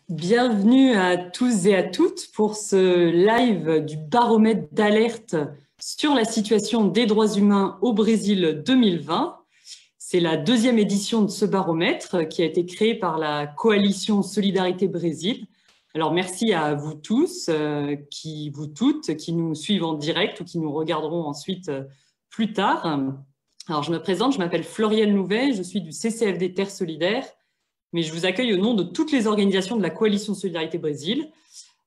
Bienvenue à tous et à toutes pour ce live du baromètre d'alerte sur la situation des droits humains au Brésil 2020. C'est la deuxième édition de ce baromètre qui a été créé par la coalition Solidarité Brésil. Alors merci à vous tous, vous toutes, qui nous suivent en direct ou qui nous regarderont ensuite plus tard. Alors je me présente, je m'appelle Floriane Louvet, je suis du CCFD Terre Solidaire. Mais je vous accueille au nom de toutes les organisations de la Coalition Solidarité Brésil,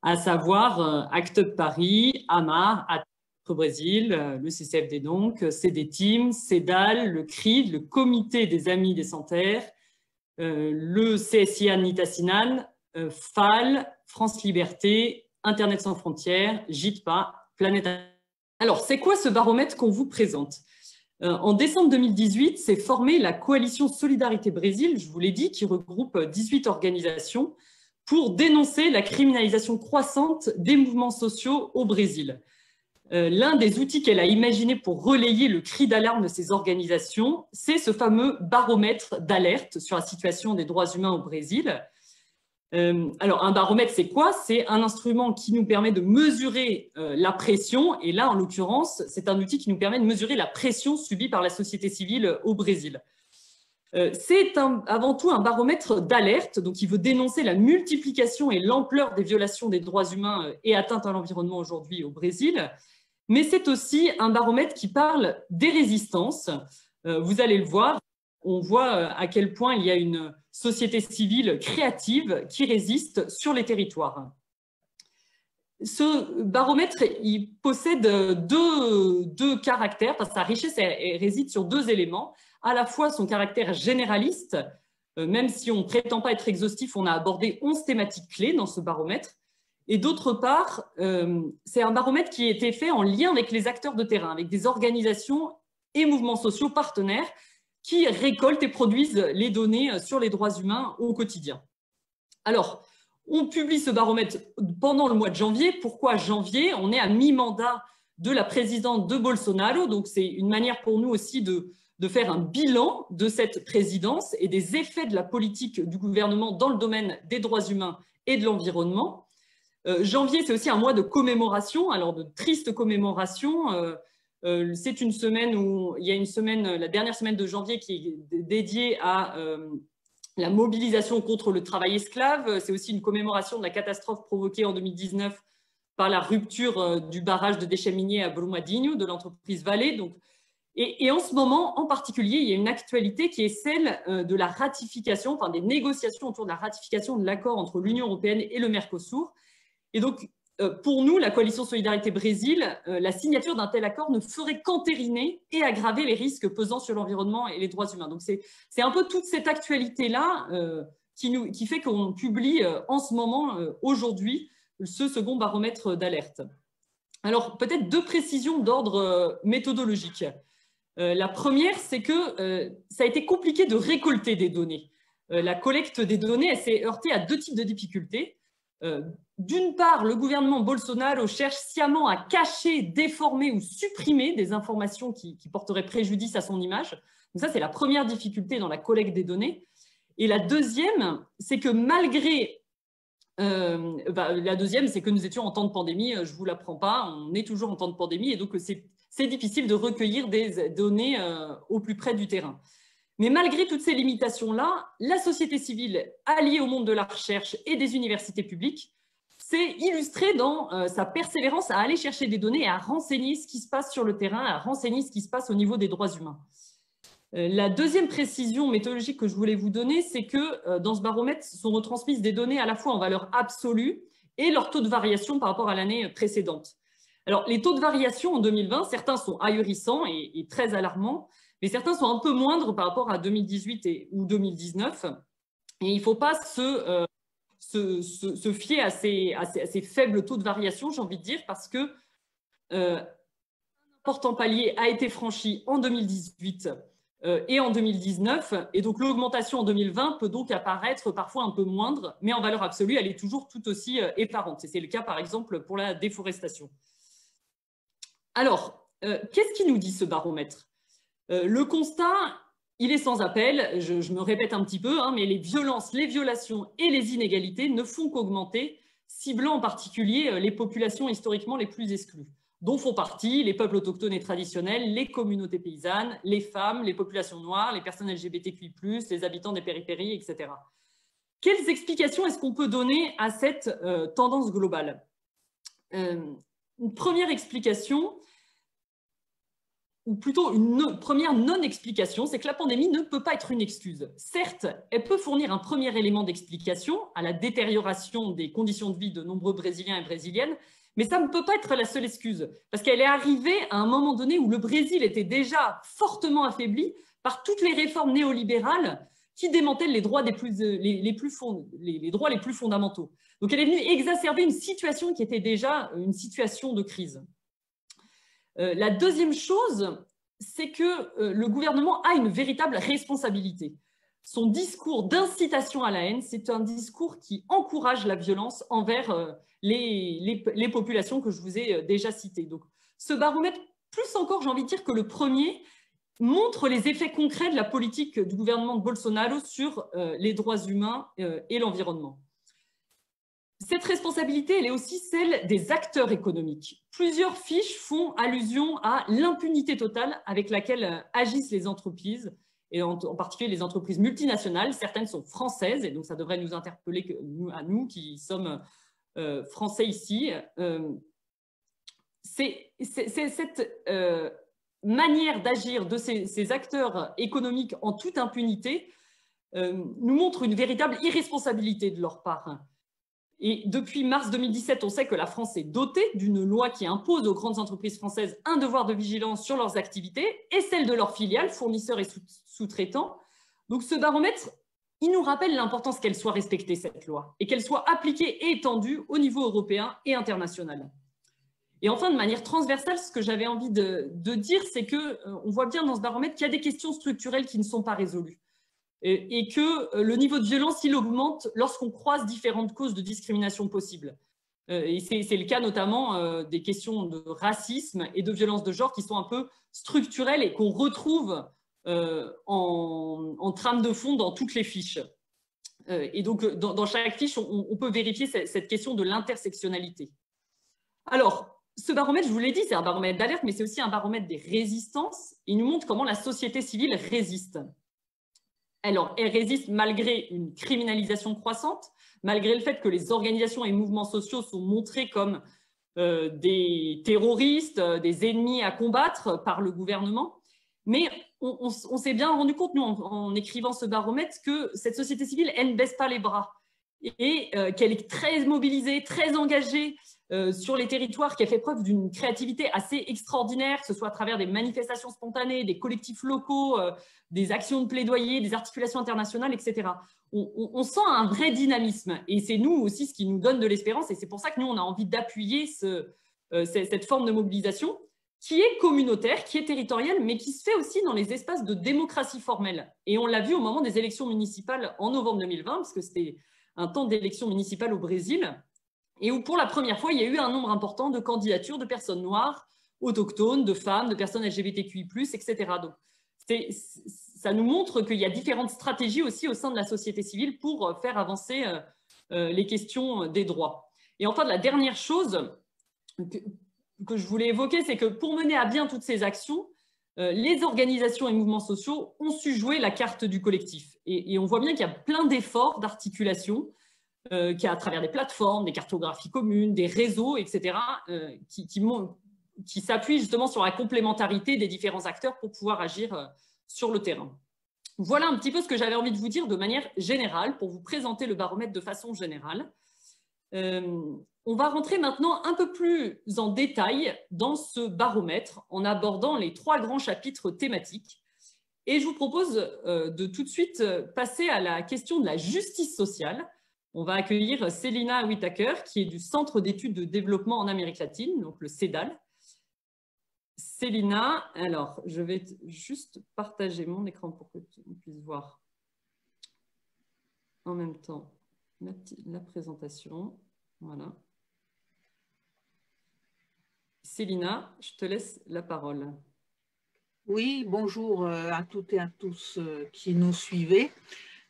à savoir ACT UP Paris, AMAR, ATAC Brésil, le CCFD donc, CDTeam, CEDAL, le CRID, le Comité des Amis des Sans-Terre, le CSIA Nitassinan, FAL, France Liberté, Internet sans frontières, JITPA, Planète. Alors, c'est quoi ce baromètre qu'on vous présente ? En décembre 2018, s'est formée la coalition Solidarité Brésil, je vous l'ai dit, qui regroupe 18 organisations pour dénoncer la criminalisation croissante des mouvements sociaux au Brésil. L'un des outils qu'elle a imaginé pour relayer le cri d'alarme de ces organisations, c'est ce fameux baromètre d'alerte sur la situation des droits humains au Brésil. Alors, un baromètre, c'est quoi? C'est un instrument qui nous permet de mesurer la pression. Et là, en l'occurrence, c'est un outil qui nous permet de mesurer la pression subie par la société civile au Brésil. C'est avant tout un baromètre d'alerte, donc il veut dénoncer la multiplication et l'ampleur des violations des droits humains et atteintes à l'environnement aujourd'hui au Brésil. Mais c'est aussi un baromètre qui parle des résistances. Vous allez le voir, on voit à quel point il y a une société civile créative qui résiste sur les territoires. Ce baromètre, il possède deux caractères, parce que sa richesse réside sur deux éléments, à la fois son caractère généraliste, même si on ne prétend pas être exhaustif, on a abordé 11 thématiques clés dans ce baromètre, et d'autre part, c'est un baromètre qui a été fait en lien avec les acteurs de terrain, avec des organisations et mouvements sociaux partenaires qui récoltent et produisent les données sur les droits humains au quotidien. Alors, on publie ce baromètre pendant le mois de janvier. Pourquoi janvier? On est à mi-mandat de la présidente de Bolsonaro, donc c'est une manière pour nous aussi de faire un bilan de cette présidence et des effets de la politique du gouvernement dans le domaine des droits humains et de l'environnement. Janvier, c'est aussi un mois de commémoration, alors de tristes commémorations. C'est une semaine où il y a une semaine, la dernière semaine de janvier qui est dédiée à la mobilisation contre le travail esclave. C'est aussi une commémoration de la catastrophe provoquée en 2019 par la rupture du barrage de déchets miniers à Brumadinho de l'entreprise Vale. Donc, et en ce moment, en particulier, il y a une actualité qui est celle de la ratification, enfin des négociations autour de la ratification de l'accord entre l'Union européenne et le Mercosur. Et donc, pour nous, la coalition Solidarité Brésil, la signature d'un tel accord ne ferait qu'entériner et aggraver les risques pesant sur l'environnement et les droits humains. Donc, c'est un peu toute cette actualité-là qui fait qu'on publie en ce moment, aujourd'hui, ce second baromètre d'alerte. Alors, peut-être deux précisions d'ordre méthodologique. La première, c'est que ça a été compliqué de récolter des données. La collecte des données, elle s'est heurtée à deux types de difficultés. D'une part, le gouvernement Bolsonaro cherche sciemment à cacher, déformer ou supprimer des informations qui porteraient préjudice à son image. Donc ça, c'est la première difficulté dans la collecte des données. Et la deuxième, c'est que malgré... la deuxième, c'est que nous étions en temps de pandémie, je ne vous l'apprends pas, on est toujours en temps de pandémie, et donc c'est difficile de recueillir des données au plus près du terrain. Mais malgré toutes ces limitations-là, la société civile alliée au monde de la recherche et des universités publiques s'est illustrée dans sa persévérance à aller chercher des données et à renseigner ce qui se passe sur le terrain, à renseigner ce qui se passe au niveau des droits humains. La deuxième précision méthodologique que je voulais vous donner, c'est que dans ce baromètre sont retransmises des données à la fois en valeur absolue et leur taux de variation par rapport à l'année précédente. Alors, les taux de variation en 2020, certains sont ahurissants et très alarmants, mais certains sont un peu moindres par rapport à 2018 ou 2019. Et il ne faut pas se fier à ces faibles taux de variation, j'ai envie de dire, parce que un important palier a été franchi en 2018 et en 2019. Et donc, l'augmentation en 2020 peut donc apparaître parfois un peu moindre, mais en valeur absolue, elle est toujours tout aussi effarante. Et c'est le cas, par exemple, pour la déforestation. Alors, qu'est-ce qui nous dit ce baromètre? Le constat, il est sans appel, je me répète un petit peu, hein, mais les violences, les violations et les inégalités ne font qu'augmenter, ciblant en particulier les populations historiquement les plus exclues, dont font partie les peuples autochtones et traditionnels, les communautés paysannes, les femmes, les populations noires, les personnes LGBTQI+, les habitants des périphéries, etc. Quelles explications est-ce qu'on peut donner à cette tendance globale? Une première explication, ou plutôt une première non-explication, c'est que la pandémie ne peut pas être une excuse. Certes, elle peut fournir un premier élément d'explication à la détérioration des conditions de vie de nombreux Brésiliens et Brésiliennes, mais ça ne peut pas être la seule excuse, parce qu'elle est arrivée à un moment donné où le Brésil était déjà fortement affaibli par toutes les réformes néolibérales qui démantèlent les droits, les droits les plus fondamentaux. Donc elle est venue exacerber une situation qui était déjà une situation de crise. La deuxième chose, c'est que le gouvernement a une véritable responsabilité. Son discours d'incitation à la haine, c'est un discours qui encourage la violence envers les populations que je vous ai déjà citées. Donc, ce baromètre, plus encore, j'ai envie de dire que le premier, montre les effets concrets de la politique du gouvernement de Bolsonaro sur les droits humains et l'environnement. Cette responsabilité, elle est aussi celle des acteurs économiques. Plusieurs fiches font allusion à l'impunité totale avec laquelle agissent les entreprises, et en particulier les entreprises multinationales. Certaines sont françaises, et donc ça devrait nous interpeller à nous qui sommes français ici. C'est cette manière d'agir de ces acteurs économiques en toute impunité nous montre une véritable irresponsabilité de leur part. Et depuis mars 2017, on sait que la France est dotée d'une loi qui impose aux grandes entreprises françaises un devoir de vigilance sur leurs activités et celle de leurs filiales, fournisseurs et sous-traitants. Donc ce baromètre, il nous rappelle l'importance qu'elle soit respectée, cette loi, et qu'elle soit appliquée et étendue au niveau européen et international. Et enfin, de manière transversale, ce que j'avais envie de dire, c'est qu'on voit bien dans ce baromètre qu'il y a des questions structurelles qui ne sont pas résolues. Et que le niveau de violence, il augmente lorsqu'on croise différentes causes de discrimination possibles. Et c'est le cas notamment des questions de racisme et de violence de genre qui sont un peu structurelles et qu'on retrouve en trame de fond dans toutes les fiches. Et donc, dans chaque fiche, on peut vérifier cette question de l'intersectionnalité. Alors, ce baromètre, je vous l'ai dit, c'est un baromètre d'alerte, mais c'est aussi un baromètre des résistances. Il nous montre comment la société civile résiste. Alors, elle résiste malgré une criminalisation croissante, malgré le fait que les organisations et mouvements sociaux sont montrés comme des terroristes, des ennemis à combattre par le gouvernement. Mais on s'est bien rendu compte, nous, en écrivant ce baromètre, que cette société civile, elle ne baisse pas les bras et qu'elle est très mobilisée, très engagée sur les territoires, qui a fait preuve d'une créativité assez extraordinaire, que ce soit à travers des manifestations spontanées, des collectifs locaux, des actions de plaidoyer, des articulations internationales, etc. On sent un vrai dynamisme et c'est nous aussi ce qui nous donne de l'espérance et c'est pour ça que nous, on a envie d'appuyer cette forme de mobilisation qui est communautaire, qui est territoriale, mais qui se fait aussi dans les espaces de démocratie formelle. Et on l'a vu au moment des élections municipales en novembre 2020, parce que c'était un temps d'élections municipales au Brésil, et où pour la première fois, il y a eu un nombre important de candidatures de personnes noires, autochtones, de femmes, de personnes LGBTQI+, etc. Donc, ça nous montre qu'il y a différentes stratégies aussi au sein de la société civile pour faire avancer les questions des droits. Et enfin, la dernière chose que je voulais évoquer, c'est que pour mener à bien toutes ces actions, les organisations et mouvements sociaux ont su jouer la carte du collectif. Et on voit bien qu'il y a plein d'efforts d'articulation, qu'il y a à travers des plateformes, des cartographies communes, des réseaux, etc., qui s'appuient justement sur la complémentarité des différents acteurs pour pouvoir agir sur le terrain. Voilà un petit peu ce que j'avais envie de vous dire de manière générale, pour vous présenter le baromètre de façon générale. On va rentrer maintenant un peu plus en détail dans ce baromètre en abordant les 3 grands chapitres thématiques. Et je vous propose de tout de suite passer à la question de la justice sociale. On va accueillir Célina Whitaker, qui est du Centre d'études de développement en Amérique latine, donc le CEDAL. Célina, alors je vais juste partager mon écran pour que tu puisses voir en même temps la présentation. Voilà. Célina, je te laisse la parole. Oui, bonjour à toutes et à tous qui nous suivez.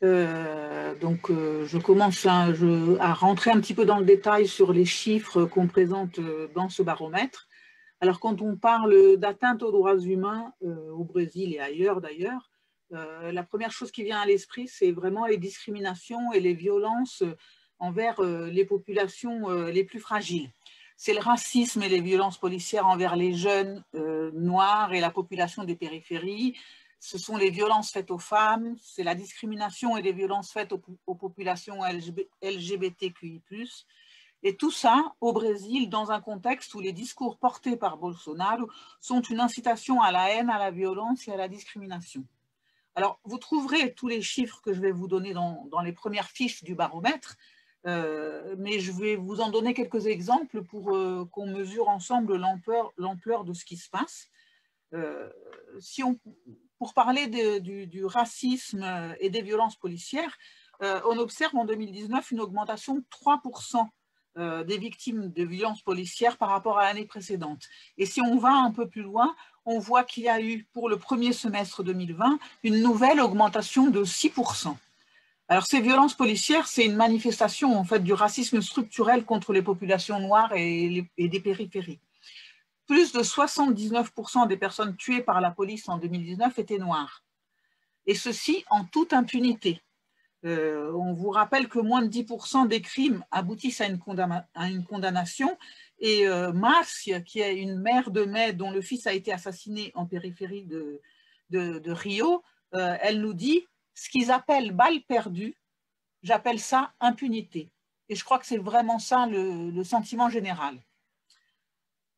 Je commence à rentrer un petit peu dans le détail sur les chiffres qu'on présente dans ce baromètre. Alors, quand on parle d'atteinte aux droits humains au Brésil et ailleurs d'ailleurs, la première chose qui vient à l'esprit, c'est vraiment les discriminations et les violences envers les populations les plus fragiles. C'est le racisme et les violences policières envers les jeunes noirs et la population des périphéries. Ce sont les violences faites aux femmes, c'est la discrimination et les violences faites aux populations LGBTQI+. Et tout ça au Brésil dans un contexte où les discours portés par Bolsonaro sont une incitation à la haine, à la violence et à la discrimination. Alors, vous trouverez tous les chiffres que je vais vous donner dans les premières fiches du baromètre, mais je vais vous en donner quelques exemples pour qu'on mesure ensemble l'ampleur de ce qui se passe. Pour parler du racisme et des violences policières, on observe en 2019 une augmentation de 3% des victimes de violences policières par rapport à l'année précédente. Et si on va un peu plus loin, on voit qu'il y a eu pour le premier semestre 2020 une nouvelle augmentation de 6%. Alors ces violences policières, c'est une manifestation en fait du racisme structurel contre les populations noires et des périphéries. Plus de 79% des personnes tuées par la police en 2019 étaient noires. Et ceci en toute impunité. On vous rappelle que moins de 10% des crimes aboutissent à une condamnation. Et Marcia, qui est une mère de mai dont le fils a été assassiné en périphérie de Rio, elle nous dit « Ce qu'ils appellent balle perdue, j'appelle ça impunité ». Et je crois que c'est vraiment ça le sentiment général.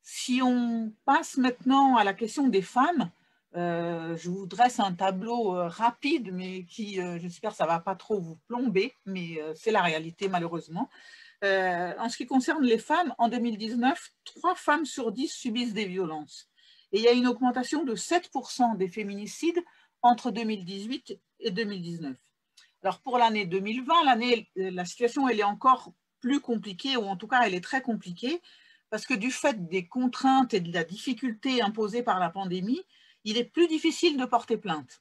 Si on passe maintenant à la question des femmes, je vous dresse un tableau rapide, mais qui, j'espère, ça ne va pas trop vous plomber, mais c'est la réalité malheureusement. En ce qui concerne les femmes, en 2019, 3 femmes sur 10 subissent des violences. Et il y a une augmentation de 7% des féminicides entre 2018 et 2019. Alors pour l'année 2020, la situation elle est encore plus compliquée, ou en tout cas elle est très compliquée, parce que du fait des contraintes et de la difficulté imposée par la pandémie, il est plus difficile de porter plainte.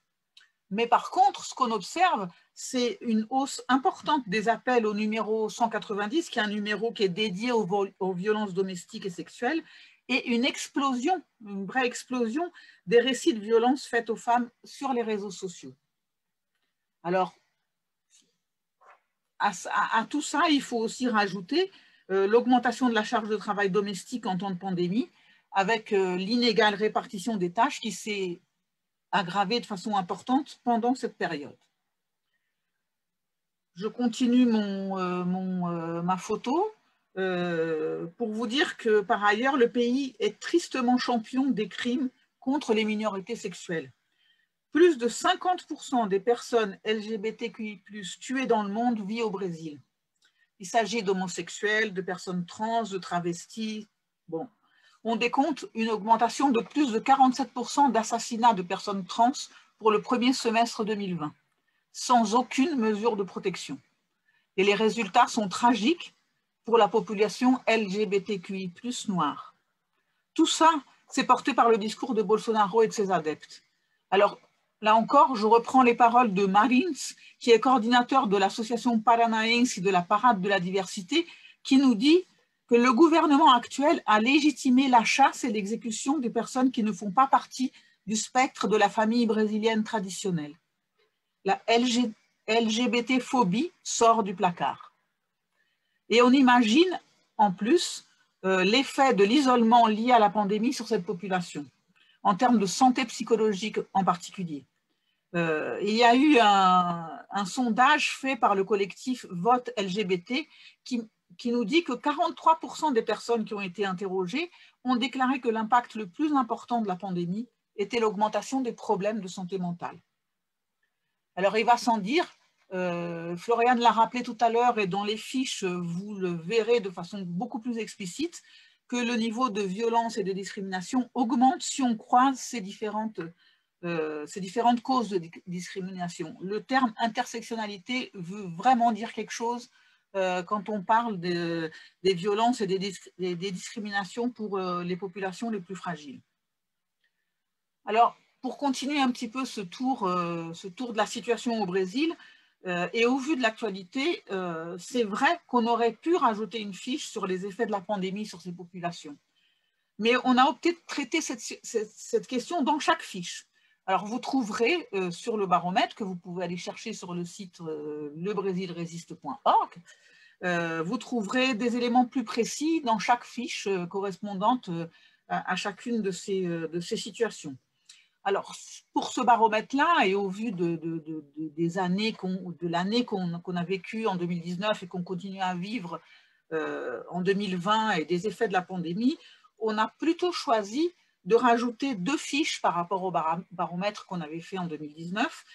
Mais par contre, ce qu'on observe, c'est une hausse importante des appels au numéro 190, qui est un numéro qui est dédié aux violences domestiques et sexuelles, et une vraie explosion des récits de violences faites aux femmes sur les réseaux sociaux. Alors, à tout ça, il faut aussi rajouter l'augmentation de la charge de travail domestique en temps de pandémie, avec l'inégale répartition des tâches qui s'est aggravée de façon importante pendant cette période. Je continue ma photo pour vous dire que par ailleurs, le pays est tristement champion des crimes contre les minorités sexuelles. Plus de 50% des personnes LGBTQI+, tuées dans le monde vivent au Brésil. Il s'agit d'homosexuels, de personnes trans, de travestis. Bon. On décompte une augmentation de plus de 47% d'assassinats de personnes trans pour le premier semestre 2020, sans aucune mesure de protection. Et les résultats sont tragiques pour la population LGBTQI+, noire. Tout ça, c'est porté par le discours de Bolsonaro et de ses adeptes. Alors, là encore, je reprends les paroles de Marins, qui est coordinateur de l'association paranaense de la Parade de la diversité, qui nous dit que le gouvernement actuel a légitimé la chasse et l'exécution des personnes qui ne font pas partie du spectre de la famille brésilienne traditionnelle. La LGBT-phobie sort du placard. Et on imagine, en plus, l'effet de l'isolement lié à la pandémie sur cette population, en termes de santé psychologique en particulier. Il y a eu un sondage fait par le collectif Vote LGBT qui nous dit que 43% des personnes qui ont été interrogées ont déclaré que l'impact le plus important de la pandémie était l'augmentation des problèmes de santé mentale. Alors, il va sans dire, Floriane l'a rappelé tout à l'heure et dans les fiches, vous le verrez de façon beaucoup plus explicite, que le niveau de violence et de discrimination augmente si on croise ces différentes causes de discrimination. Le terme intersectionnalité veut vraiment dire quelque chose quand on parle des violences et des discriminations pour les populations les plus fragiles. Alors, pour continuer un petit peu ce tour de la situation au Brésil, et au vu de l'actualité, c'est vrai qu'on aurait pu rajouter une fiche sur les effets de la pandémie sur ces populations. Mais on a opté de traiter cette question dans chaque fiche. Alors, vous trouverez sur le baromètre, que vous pouvez aller chercher sur le site lebrésilresiste.org, vous trouverez des éléments plus précis dans chaque fiche correspondante à chacune de ces situations. Alors, pour ce baromètre-là, et au vu des années de l'année qu'on a vécue en 2019 et qu'on continue à vivre en 2020 et des effets de la pandémie, on a plutôt choisi de rajouter 2 fiches par rapport au baromètre qu'on avait fait en 2019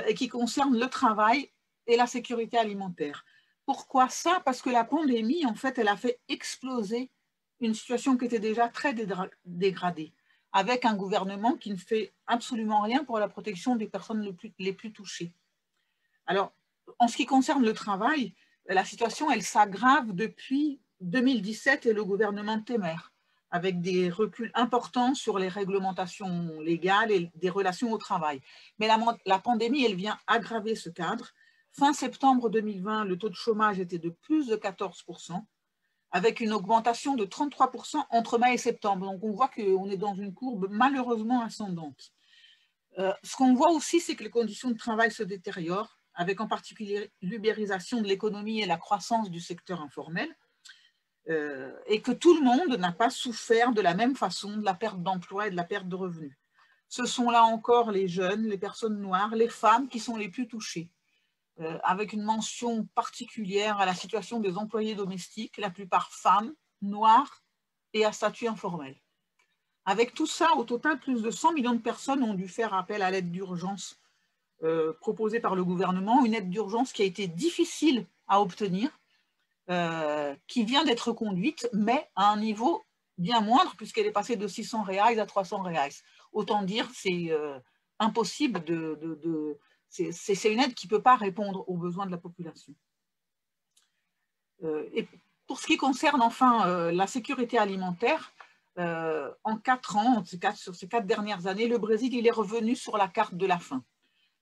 et qui concernent le travail et la sécurité alimentaire. Pourquoi ça? Parce que la pandémie, en fait, elle a fait exploser une situation qui était déjà très dégradée, avec un gouvernement qui ne fait absolument rien pour la protection des personnes les plus touchées. Alors, en ce qui concerne le travail, la situation, elle s'aggrave depuis 2017 et le gouvernement Temer, avec des reculs importants sur les réglementations légales et des relations au travail. Mais la pandémie, elle vient aggraver ce cadre. Fin septembre 2020, le taux de chômage était de plus de 14%, avec une augmentation de 33% entre mai et septembre. Donc, on voit qu'on est dans une courbe malheureusement ascendante. Ce qu'on voit aussi, c'est que les conditions de travail se détériorent, avec en particulier l'ubérisation de l'économie et la croissance du secteur informel, et que tout le monde n'a pas souffert de la même façon de la perte d'emploi et de la perte de revenus. Ce sont là encore les jeunes, les personnes noires, les femmes qui sont les plus touchées, avec une mention particulière à la situation des employés domestiques, la plupart femmes, noires et à statut informel. Avec tout ça, au total, plus de 100 millions de personnes ont dû faire appel à l'aide d'urgence proposée par le gouvernement, une aide d'urgence qui a été difficile à obtenir, qui vient d'être conduite, mais à un niveau bien moindre, puisqu'elle est passée de 600 reais à 300 reais. Autant dire, c'est impossible c'est une aide qui ne peut pas répondre aux besoins de la population. Et pour ce qui concerne enfin la sécurité alimentaire, en 4 ans, sur ces 4 dernières années, le Brésil il est revenu sur la carte de la faim.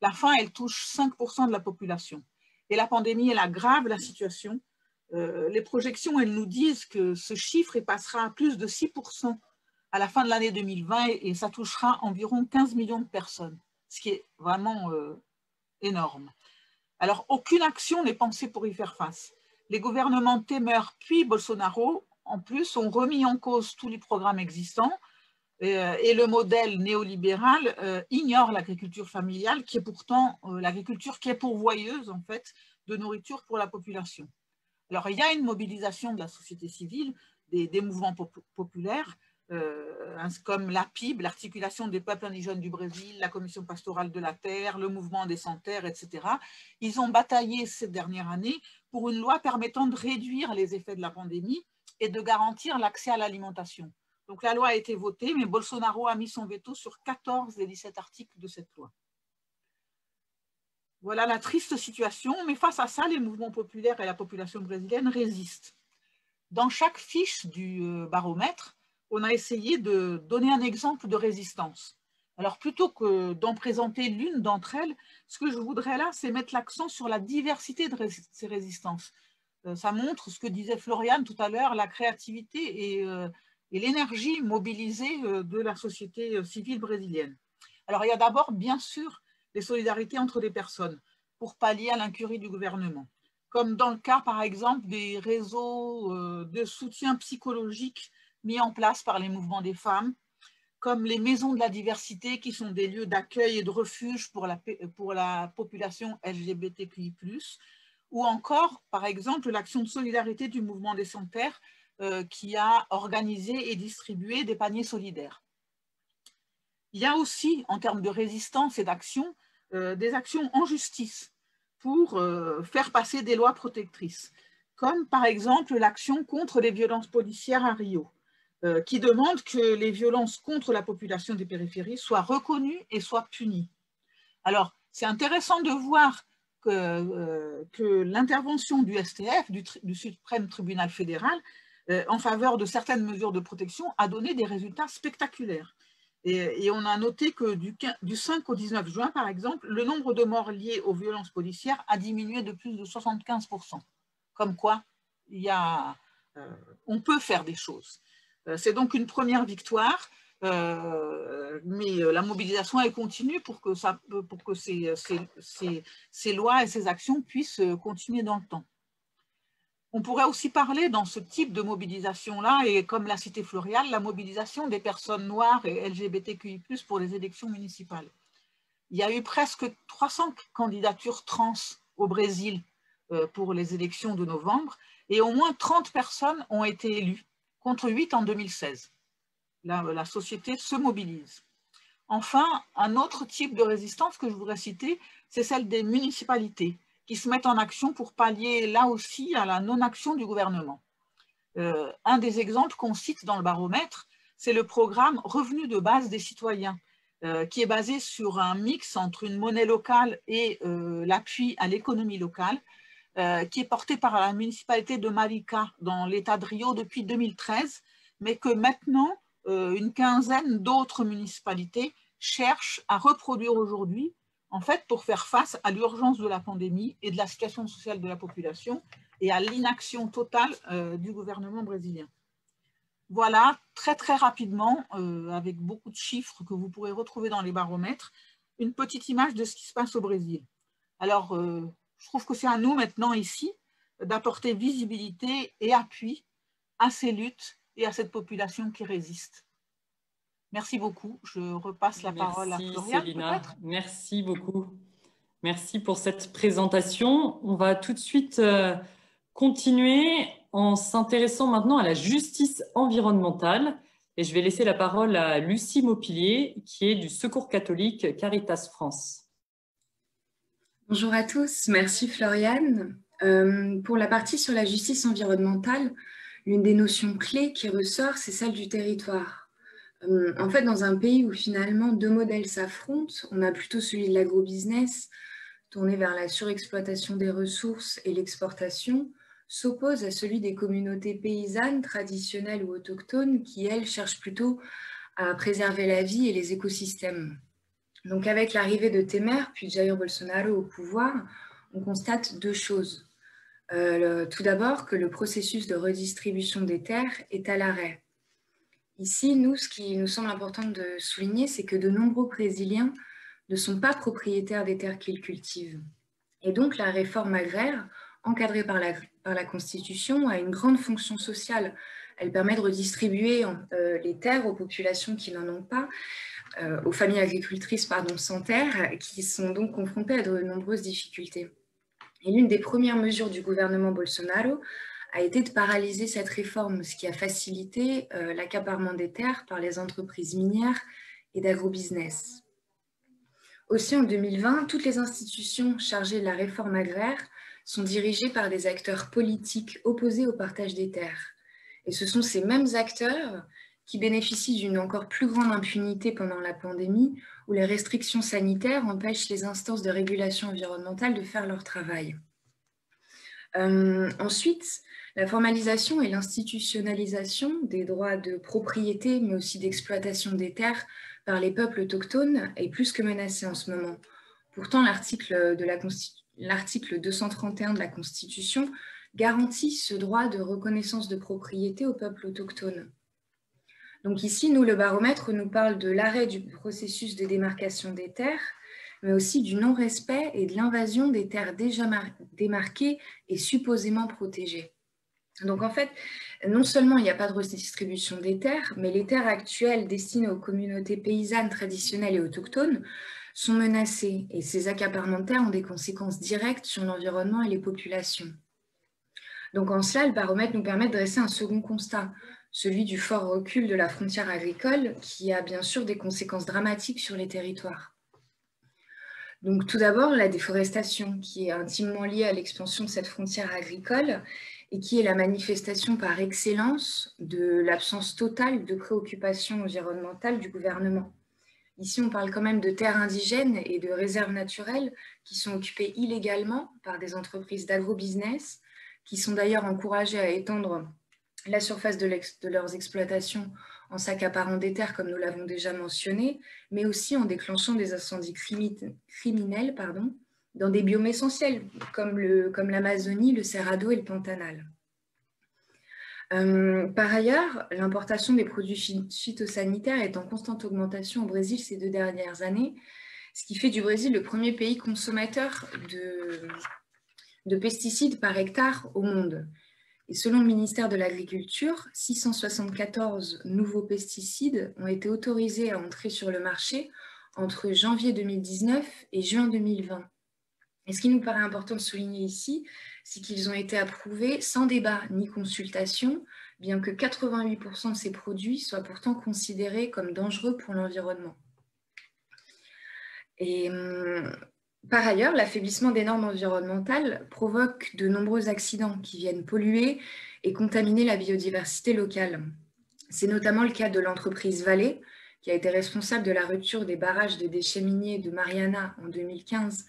La faim, elle touche 5% de la population. Et la pandémie, elle aggrave la situation. Les projections, elles nous disent que ce chiffre passera à plus de 6% à la fin de l'année 2020 et ça touchera environ 15 millions de personnes, ce qui est vraiment énorme. Alors, aucune action n'est pensée pour y faire face. Les gouvernements Temer puis Bolsonaro, en plus, ont remis en cause tous les programmes existants et le modèle néolibéral ignore l'agriculture familiale, qui est pourtant l'agriculture qui est pourvoyeuse, en fait, de nourriture pour la population. Alors, il y a une mobilisation de la société civile, des mouvements populaires, comme l'APIB, l'Articulation des peuples indigènes du Brésil, la Commission pastorale de la terre, le mouvement des sans-terre, etc. Ils ont bataillé ces dernières années pour une loi permettant de réduire les effets de la pandémie et de garantir l'accès à l'alimentation. Donc la loi a été votée, mais Bolsonaro a mis son veto sur 14 des 17 articles de cette loi. Voilà la triste situation, mais face à ça, les mouvements populaires et la population brésilienne résistent. Dans chaque fiche du baromètre, on a essayé de donner un exemple de résistance. Alors, plutôt que d'en présenter l'une d'entre elles, ce que je voudrais là, c'est mettre l'accent sur la diversité de ces résistances. Ça montre ce que disait Floriane tout à l'heure, la créativité et l'énergie mobilisée de la société civile brésilienne. Alors, il y a d'abord, bien sûr, les solidarités entre les personnes pour pallier à l'incurie du gouvernement, comme dans le cas, par exemple, des réseaux de soutien psychologique mis en place par les mouvements des femmes, comme les maisons de la diversité, qui sont des lieux d'accueil et de refuge pour la population LGBTQI+, ou encore, par exemple, l'action de solidarité du mouvement des sans-terre, qui a organisé et distribué des paniers solidaires. Il y a aussi, en termes de résistance et d'action, des actions en justice pour faire passer des lois protectrices, comme par exemple l'action contre les violences policières à Rio, qui demande que les violences contre la population des périphéries soient reconnues et soient punies. Alors, c'est intéressant de voir que l'intervention du STF, du Suprême Tribunal fédéral, en faveur de certaines mesures de protection, a donné des résultats spectaculaires. Et on a noté que du 5 au 19 juin, par exemple, le nombre de morts liés aux violences policières a diminué de plus de 75%. Comme quoi, on peut faire des choses. C'est donc une première victoire, mais la mobilisation est continue pour que ces lois et ces actions puissent continuer dans le temps. On pourrait aussi parler dans ce type de mobilisation-là, et comme l'a cité Florian, la mobilisation des personnes noires et LGBTQI+, pour les élections municipales. Il y a eu presque 300 candidatures trans au Brésil pour les élections de novembre, et au moins 30 personnes ont été élues, contre 8 en 2016. La société se mobilise. Enfin, un autre type de résistance que je voudrais citer, c'est celle des municipalités, qui se mettent en action pour pallier là aussi à la non-action du gouvernement. Un des exemples qu'on cite dans le baromètre, c'est le programme Revenu de base des citoyens, qui est basé sur un mix entre une monnaie locale et l'appui à l'économie locale, qui est porté par la municipalité de Marica dans l'état de Rio depuis 2013, mais que maintenant, une quinzaine d'autres municipalités cherchent à reproduire aujourd'hui, en fait, pour faire face à l'urgence de la pandémie et de la situation sociale de la population et à l'inaction totale du gouvernement brésilien. Voilà, très très rapidement, avec beaucoup de chiffres que vous pourrez retrouver dans les baromètres, une petite image de ce qui se passe au Brésil. Alors, je trouve que c'est à nous maintenant ici d'apporter visibilité et appui à ces luttes et à cette population qui résiste. Merci beaucoup. Je repasse la parole à Florian, peut-être. Merci beaucoup. Merci pour cette présentation. On va tout de suite continuer en s'intéressant maintenant à la justice environnementale. Et je vais laisser la parole à Lucie Maupilier, qui est du Secours catholique Caritas France. Bonjour à tous, merci Floriane. Pour la partie sur la justice environnementale, l'une des notions clés qui ressort, c'est celle du territoire. En fait, dans un pays où finalement deux modèles s'affrontent, on a plutôt celui de l'agrobusiness, tourné vers la surexploitation des ressources et l'exportation, s'oppose à celui des communautés paysannes, traditionnelles ou autochtones, qui, elles, cherchent plutôt à préserver la vie et les écosystèmes. Donc, avec l'arrivée de Temer, puis Jair Bolsonaro au pouvoir, on constate deux choses. Tout d'abord, que le processus de redistribution des terres est à l'arrêt. Ici, nous, ce qui nous semble important de souligner, c'est que de nombreux Brésiliens ne sont pas propriétaires des terres qu'ils cultivent. Et donc, la réforme agraire, encadrée par la Constitution, a une grande fonction sociale. Elle permet de redistribuer les terres aux populations qui n'en ont pas, aux familles agricultrices sans terre, qui sont donc confrontées à de nombreuses difficultés. Et l'une des premières mesures du gouvernement Bolsonaro a été de paralyser cette réforme, ce qui a facilité l'accaparement des terres par les entreprises minières et d'agrobusiness. Aussi, en 2020, toutes les institutions chargées de la réforme agraire sont dirigées par des acteurs politiques opposés au partage des terres. Et ce sont ces mêmes acteurs qui bénéficient d'une encore plus grande impunité pendant la pandémie, où les restrictions sanitaires empêchent les instances de régulation environnementale de faire leur travail. Ensuite, la formalisation et l'institutionnalisation des droits de propriété, mais aussi d'exploitation des terres par les peuples autochtones est plus que menacée en ce moment. Pourtant, l'article 231 de la Constitution garantit ce droit de reconnaissance de propriété aux peuples autochtones. Donc ici, nous, le baromètre nous parle de l'arrêt du processus de démarcation des terres, mais aussi du non-respect et de l'invasion des terres déjà démarquées et supposément protégées. Donc en fait, non seulement il n'y a pas de redistribution des terres, mais les terres actuelles destinées aux communautés paysannes traditionnelles et autochtones sont menacées, et ces accaparements de terres ont des conséquences directes sur l'environnement et les populations. Donc en cela, le baromètre nous permet de dresser un second constat, celui du fort recul de la frontière agricole, qui a bien sûr des conséquences dramatiques sur les territoires. Donc tout d'abord, la déforestation, qui est intimement liée à l'expansion de cette frontière agricole et qui est la manifestation par excellence de l'absence totale de préoccupation environnementale du gouvernement. Ici, on parle quand même de terres indigènes et de réserves naturelles qui sont occupées illégalement par des entreprises d'agrobusiness, qui sont d'ailleurs encouragées à étendre la surface de leurs exploitations en s'accaparant des terres, comme nous l'avons déjà mentionné, mais aussi en déclenchant des incendies criminels dans des biomes essentiels, comme l'Amazonie, le Cerrado et le Pantanal. Par ailleurs, l'importation des produits phytosanitaires est en constante augmentation au Brésil ces 2 dernières années, ce qui fait du Brésil le premier pays consommateur de pesticides par hectare au monde. Et selon le ministère de l'Agriculture, 674 nouveaux pesticides ont été autorisés à entrer sur le marché entre janvier 2019 et juin 2020. Et ce qui nous paraît important de souligner ici, c'est qu'ils ont été approuvés sans débat ni consultation, bien que 88% de ces produits soient pourtant considérés comme dangereux pour l'environnement. Et par ailleurs, l'affaiblissement des normes environnementales provoque de nombreux accidents qui viennent polluer et contaminer la biodiversité locale. C'est notamment le cas de l'entreprise Vale, qui a été responsable de la rupture des barrages de déchets miniers de Mariana en 2015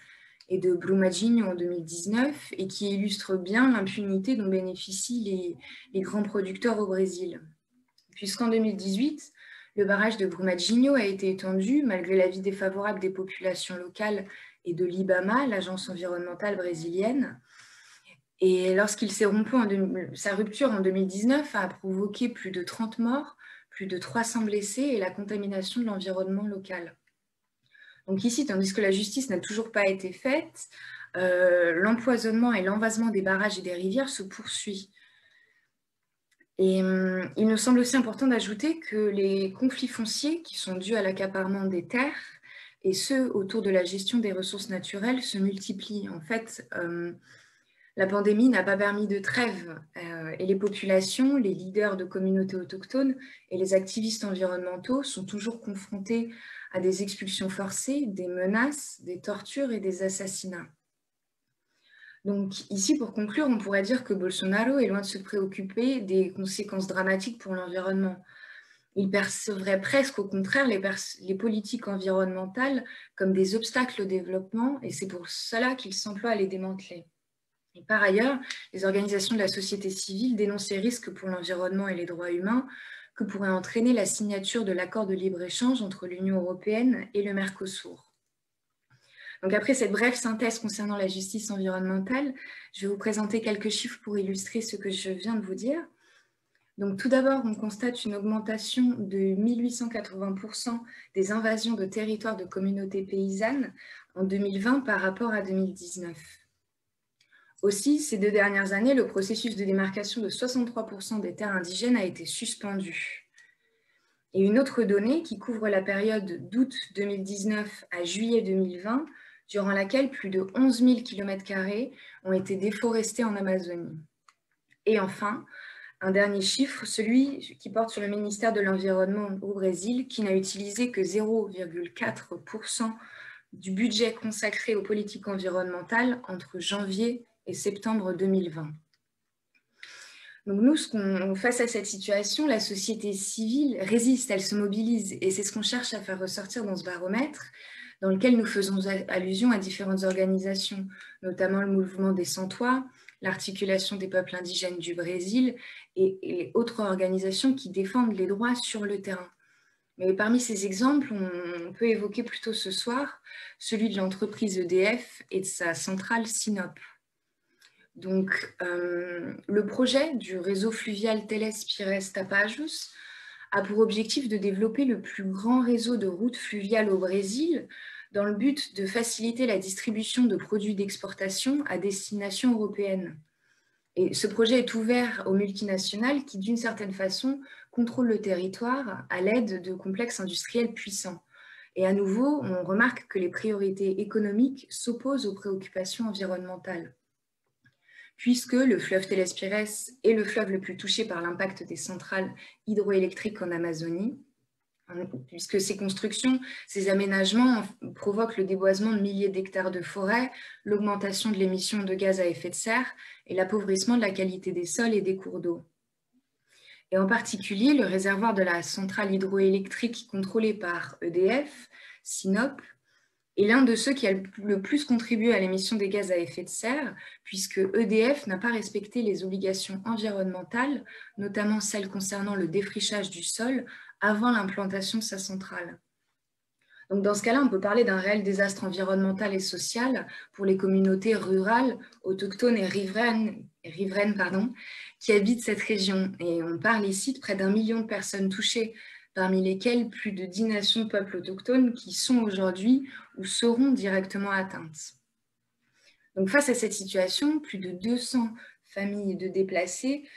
et de Brumadinho en 2019, et qui illustre bien l'impunité dont bénéficient les grands producteurs au Brésil. Puisqu'en 2018, le barrage de Brumadinho a été étendu malgré l'avis défavorable des populations locales et de l'IBAMA, l'agence environnementale brésilienne. Et lorsqu'il s'est rompu, sa rupture en 2019 a provoqué plus de 30 morts, plus de 300 blessés et la contamination de l'environnement local. Donc ici, tandis que la justice n'a toujours pas été faite, l'empoisonnement et l'envasement des barrages et des rivières se poursuit. Et il nous semble aussi important d'ajouter que les conflits fonciers qui sont dus à l'accaparement des terres et ceux autour de la gestion des ressources naturelles se multiplient. En fait, la pandémie n'a pas permis de trêve et les populations, les leaders de communautés autochtones et les activistes environnementaux sont toujours confrontés à des expulsions forcées, des menaces, des tortures et des assassinats. Donc ici, pour conclure, on pourrait dire que Bolsonaro est loin de se préoccuper des conséquences dramatiques pour l'environnement. Il percevrait presque au contraire les politiques environnementales comme des obstacles au développement, et c'est pour cela qu'il s'emploie à les démanteler. Et par ailleurs, les organisations de la société civile dénoncent les risques pour l'environnement et les droits humains que pourrait entraîner la signature de l'accord de libre-échange entre l'Union européenne et le Mercosur. Donc après cette brève synthèse concernant la justice environnementale, je vais vous présenter quelques chiffres pour illustrer ce que je viens de vous dire. Donc tout d'abord, on constate une augmentation de 1880% des invasions de territoires de communautés paysannes en 2020 par rapport à 2019. Aussi, ces 2 dernières années, le processus de démarcation de 63% des terres indigènes a été suspendu. Et une autre donnée qui couvre la période d'août 2019 à juillet 2020, durant laquelle plus de 11 000 km² ont été déforestés en Amazonie. Et enfin, un dernier chiffre, celui qui porte sur le ministère de l'Environnement au Brésil, qui n'a utilisé que 0,4% du budget consacré aux politiques environnementales entre janvier et septembre 2020. Donc nous, face à cette situation, la société civile résiste, elle se mobilise, et c'est ce qu'on cherche à faire ressortir dans ce baromètre, dans lequel nous faisons allusion à différentes organisations, notamment le mouvement des Sans-Toits, l'articulation des peuples indigènes du Brésil et autres organisations qui défendent les droits sur le terrain. Mais parmi ces exemples, on peut évoquer plutôt ce soir celui de l'entreprise EDF et de sa centrale Sinop. Donc, le projet du réseau fluvial Teles-Pires-Tapajós a pour objectif de développer le plus grand réseau de routes fluviales au Brésil dans le but de faciliter la distribution de produits d'exportation à destination européenne. Et ce projet est ouvert aux multinationales qui, d'une certaine façon, contrôlent le territoire à l'aide de complexes industriels puissants. Et à nouveau, on remarque que les priorités économiques s'opposent aux préoccupations environnementales. Puisque le fleuve Teles-Pires est le fleuve le plus touché par l'impact des centrales hydroélectriques en Amazonie, puisque ces constructions, ces aménagements provoquent le déboisement de milliers d'hectares de forêt, l'augmentation de l'émission de gaz à effet de serre et l'appauvrissement de la qualité des sols et des cours d'eau. Et en particulier, le réservoir de la centrale hydroélectrique contrôlée par EDF, Sinop, et l'un de ceux qui a le plus contribué à l'émission des gaz à effet de serre, puisque EDF n'a pas respecté les obligations environnementales, notamment celles concernant le défrichage du sol, avant l'implantation de sa centrale. Donc dans ce cas-là, on peut parler d'un réel désastre environnemental et social pour les communautés rurales, autochtones et riveraines qui habitent cette région. Et on parle ici de près d'1 million de personnes touchées, parmi lesquelles plus de 10 nations de peuples autochtones qui sont aujourd'hui ou seront directement atteintes. Donc face à cette situation, plus de 200 familles de déplacés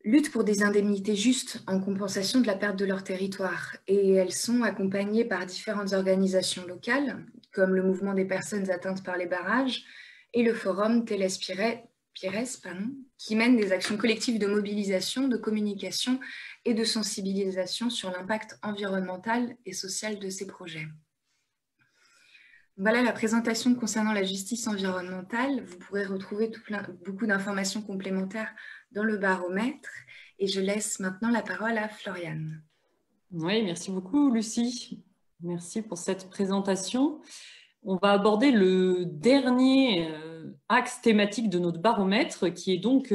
luttent pour des indemnités justes en compensation de la perte de leur territoire. Et elles sont accompagnées par différentes organisations locales, comme le mouvement des personnes atteintes par les barrages et le forum Teles Pires, qui mène des actions collectives de mobilisation, de communication et de sensibilisation sur l'impact environnemental et social de ces projets. Voilà la présentation concernant la justice environnementale. Vous pourrez retrouver beaucoup d'informations complémentaires dans le baromètre. Et je laisse maintenant la parole à Floriane. Oui, merci beaucoup, Lucie. Merci pour cette présentation. On va aborder le dernier axe thématique de notre baromètre, qui est donc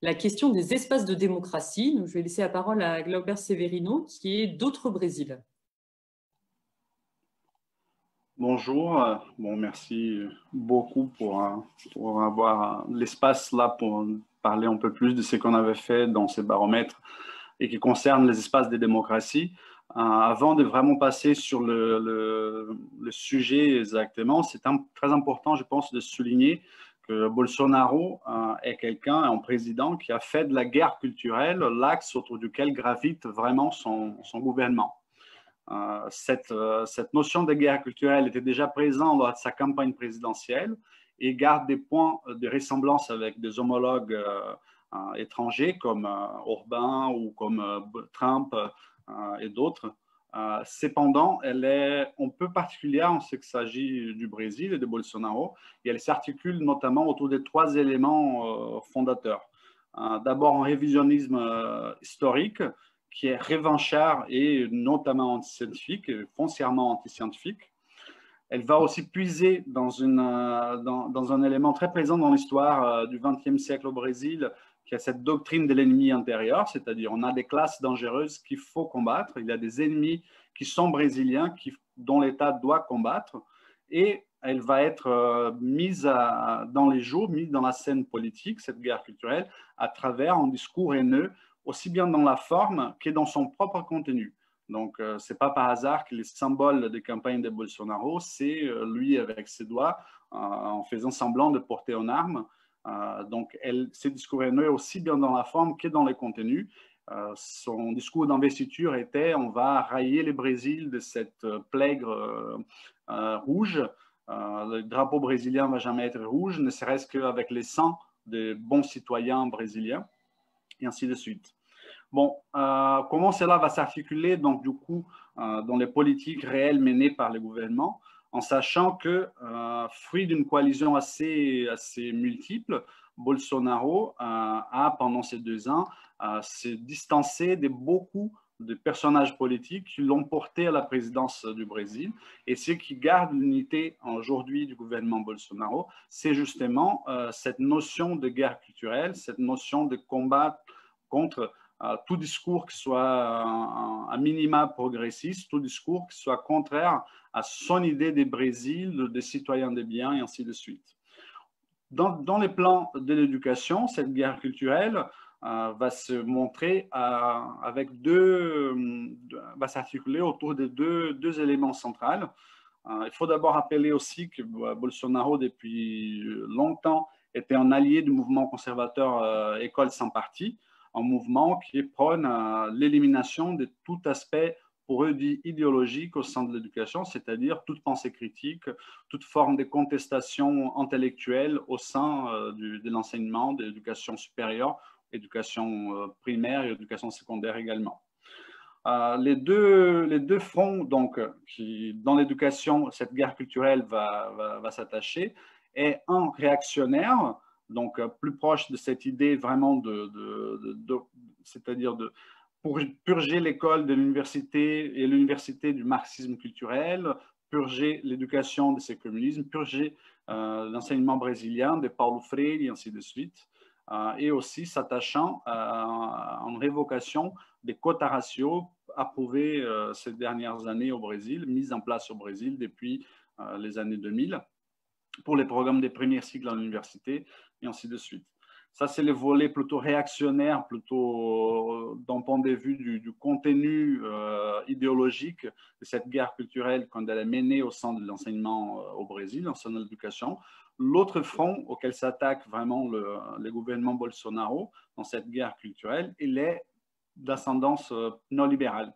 la question des espaces de démocratie. Donc, je vais laisser la parole à Glauber Severino, qui est d'Autre Brésil. Bonjour, merci beaucoup pour avoir l'espace là pour parler un peu plus de ce qu'on avait fait dans ces baromètres et qui concerne les espaces de démocratie. Avant de vraiment passer sur le sujet exactement, c'est très important, je pense, de souligner que Bolsonaro est un président qui a fait de la guerre culturelle l'axe autour duquel gravite vraiment son gouvernement. Cette notion de guerre culturelle était déjà présente lors de sa campagne présidentielle et garde des points de ressemblance avec des homologues étrangers comme Orbán ou comme Trump et d'autres. Cependant, elle est un peu particulière en ce qu'il s'agit du Brésil et de Bolsonaro, et elle s'articule notamment autour de 3 éléments fondateurs. D'abord, un révisionnisme historique qui est revanchard et notamment antiscientifique, foncièrement antiscientifique. Elle va aussi puiser dans un élément très présent dans l'histoire du XXe siècle au Brésil, qui est cette doctrine de l'ennemi intérieur, c'est-à-dire on a des classes dangereuses qu'il faut combattre, il y a des ennemis qui sont brésiliens, dont l'État doit combattre, et elle va être mise dans les jours, mise dans la scène politique, cette guerre culturelle, à travers un discours haineux, aussi bien dans la forme que dans son propre contenu. Donc, ce n'est pas par hasard que les symboles de campagne de Bolsonaro, c'est lui avec ses doigts, en faisant semblant de porter une arme. Donc, ce discours haineux est aussi bien dans la forme que dans le contenu. Son discours d'investiture était « on va railler le Brésil de cette plague rouge ». Le drapeau brésilien ne va jamais être rouge, ne serait-ce qu'avec les sangs des bons citoyens brésiliens, et ainsi de suite. Bon, comment cela va s'articuler donc du coup dans les politiques réelles menées par le gouvernement, en sachant que, fruit d'une coalition assez multiple, Bolsonaro a, pendant ces 2 ans, se distancé de beaucoup de personnages politiques qui l'ont porté à la présidence du Brésil. Et ce qui garde l'unité aujourd'hui du gouvernement Bolsonaro, c'est justement cette notion de guerre culturelle, cette notion de combat contre tout discours qui soit à minima progressiste, tout discours qui soit contraire à son idée des Brésil, des citoyens des biens, et ainsi de suite. Dans les plans de l'éducation, cette guerre culturelle va se montrer va s'articuler autour de deux éléments centraux. Il faut d'abord rappeler aussi que Bolsonaro, depuis longtemps, était un allié du mouvement conservateur École sans parti, un mouvement qui prône l'élimination de tout aspect, pour eux, dit idéologique au sein de l'éducation, c'est-à-dire toute pensée critique, toute forme de contestation intellectuelle au sein de l'enseignement, de l'éducation supérieure, éducation primaire et éducation secondaire également. Les deux fronts, donc, qui, dans l'éducation, cette guerre culturelle va s'attacher, est un réactionnaire, donc plus proche de cette idée vraiment c'est-à-dire pour purger l'école de l'université et l'université du marxisme culturel, purger l'éducation de ces communismes, purger l'enseignement brésilien de Paulo Freire et ainsi de suite, et aussi s'attachant à une révocation des quotas raciaux approuvés ces dernières années au Brésil, mises en place au Brésil depuis les années 2000 pour les programmes des premiers cycles à l'université et ainsi de suite. Ça, c'est le volet plutôt réactionnaire, plutôt d'un point de vue du contenu idéologique de cette guerre culturelle quand elle est menée au sein de l'enseignement au Brésil, au sein de l'éducation. L'autre front auquel s'attaque vraiment le gouvernement Bolsonaro dans cette guerre culturelle, il est d'ascendance néolibérale.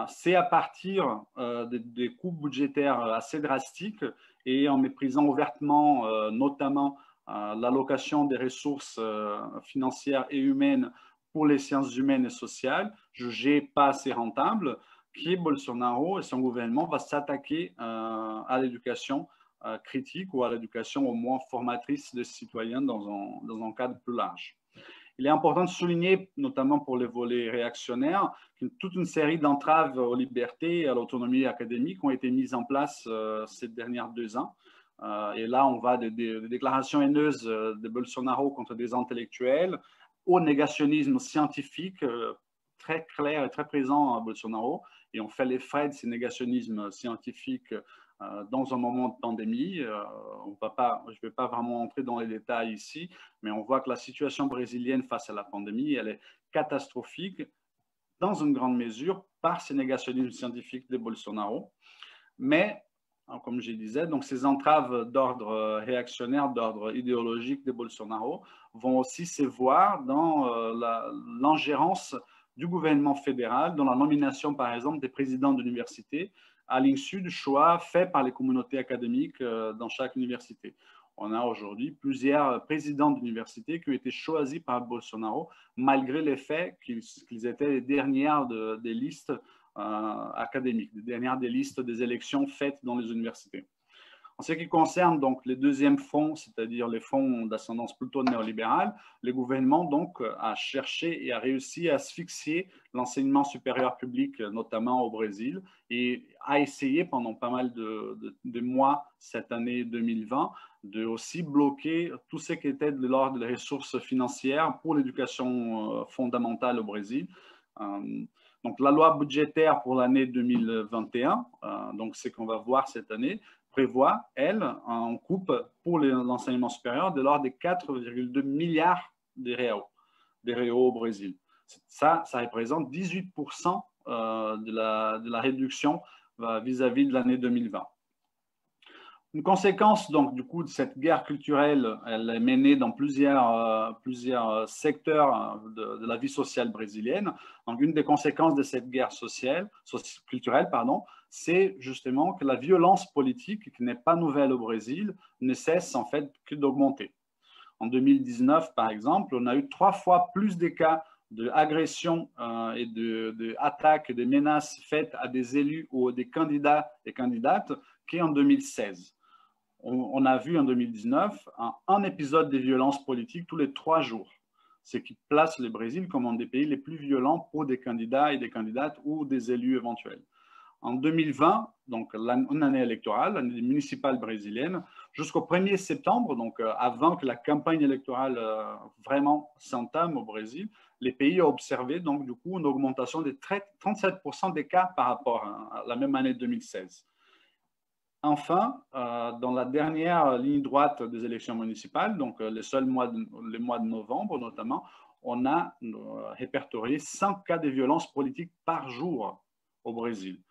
C'est à partir des coupes budgétaires assez drastiques et en méprisant ouvertement notamment l'allocation des ressources financières et humaines pour les sciences humaines et sociales, jugées pas assez rentables, que Bolsonaro et son gouvernement vont s'attaquer à l'éducation critique ou à l'éducation au moins formatrice des citoyens dans un cadre plus large. Il est important de souligner, notamment pour les volets réactionnaires, que toute une série d'entraves aux libertés et à l'autonomie académique ont été mises en place ces dernières 2 ans. Et là, on va des déclarations haineuses de Bolsonaro contre des intellectuels au négationnisme scientifique très clair et très présent à Bolsonaro. Et on fait les frais de ces négationnismes scientifiques dans un moment de pandémie. Je ne vais pas vraiment entrer dans les détails ici, mais on voit que la situation brésilienne face à la pandémie, elle est catastrophique dans une grande mesure par ces négationnismes scientifiques de Bolsonaro. Mais, comme je disais, donc ces entraves d'ordre réactionnaire, d'ordre idéologique de Bolsonaro vont aussi se voir dans l'ingérence du gouvernement fédéral dans la nomination, par exemple, des présidents d'université à l'insu du choix fait par les communautés académiques dans chaque université. On a aujourd'hui plusieurs présidents d'universités qui ont été choisis par Bolsonaro, malgré le fait qu'ils étaient les dernières des listes académiques, les dernières des listes des élections faites dans les universités. En ce qui concerne donc les deuxièmes fonds, c'est-à-dire les fonds d'ascendance plutôt néolibérale, le gouvernement donc a cherché et a réussi à asphyxier l'enseignement supérieur public, notamment au Brésil, et a essayé pendant pas mal de mois cette année 2020 de aussi bloquer tout ce qui était de l'ordre des ressources financières pour l'éducation fondamentale au Brésil. Donc la loi budgétaire pour l'année 2021, donc ce qu'on va voir cette année, prévoit, elle, en coupe pour l'enseignement supérieur de l'ordre de 4,2 milliards de reais au Brésil. Ça représente 18% de la réduction vis-à-vis de l'année 2020. Une conséquence donc du coup de cette guerre culturelle, elle est menée dans plusieurs secteurs de la vie sociale brésilienne. Donc une des conséquences de cette guerre culturelle, c'est justement que la violence politique, qui n'est pas nouvelle au Brésil, ne cesse en fait que d'augmenter. En 2019, par exemple, on a eu 3 fois plus de cas d'agressions et d'attaques, de menaces faites à des élus ou des candidats et candidates qu'en 2016. On a vu en 2019 un épisode de violence politique tous les 3 jours, ce qui place le Brésil comme un des pays les plus violents pour des candidats et des candidates ou des élus éventuels. En 2020, donc une année électorale, l'année municipale brésilienne, jusqu'au 1er septembre, donc avant que la campagne électorale vraiment s'entame au Brésil, les pays ont observé donc du coup une augmentation de 37% des cas par rapport à la même année 2016. Enfin, dans la dernière ligne droite des élections municipales, donc les mois de novembre notamment, on a répertorié 100 cas de violences politiques par jour au Brésil.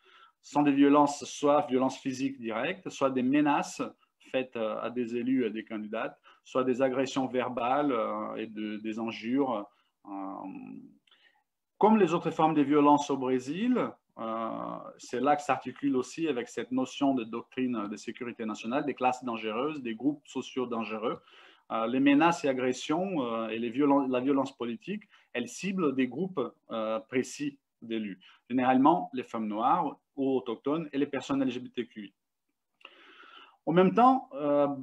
Ce sont des violences, soit violences physiques directes, soit des menaces faites à des élus et à des candidates, soit des agressions verbales et des injures. Comme les autres formes de violence au Brésil, c'est là que s'articule aussi avec cette notion de doctrine de sécurité nationale, des classes dangereuses, des groupes sociaux dangereux. Les menaces et agressions et la violence politique, elles ciblent des groupes précis d'élus, généralement les femmes noires ou autochtones et les personnes LGBTQI. En même temps,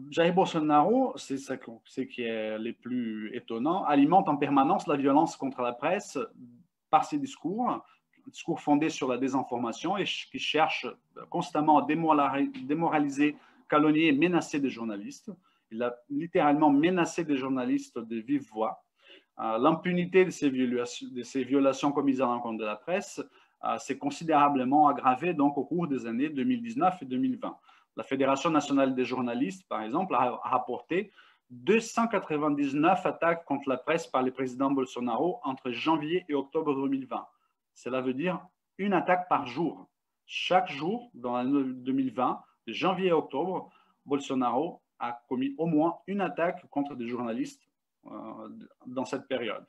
Jair Bolsonaro, c'est ce qui est le plus étonnant, alimente en permanence la violence contre la presse par ses discours discours fondé sur la désinformation et qui cherche constamment à démoraliser, calomnier et menacer des journalistes. Il a littéralement menacé des journalistes de vive voix. L'impunité de ces violations commises à l'encontre de la presse s'est considérablement aggravée donc, au cours des années 2019 et 2020. La Fédération nationale des journalistes, par exemple, a rapporté 299 attaques contre la presse par le président Bolsonaro entre janvier et octobre 2020. Cela veut dire une attaque par jour. Chaque jour, dans l'année 2020, de janvier à octobre, Bolsonaro a commis au moins une attaque contre des journalistes dans cette période.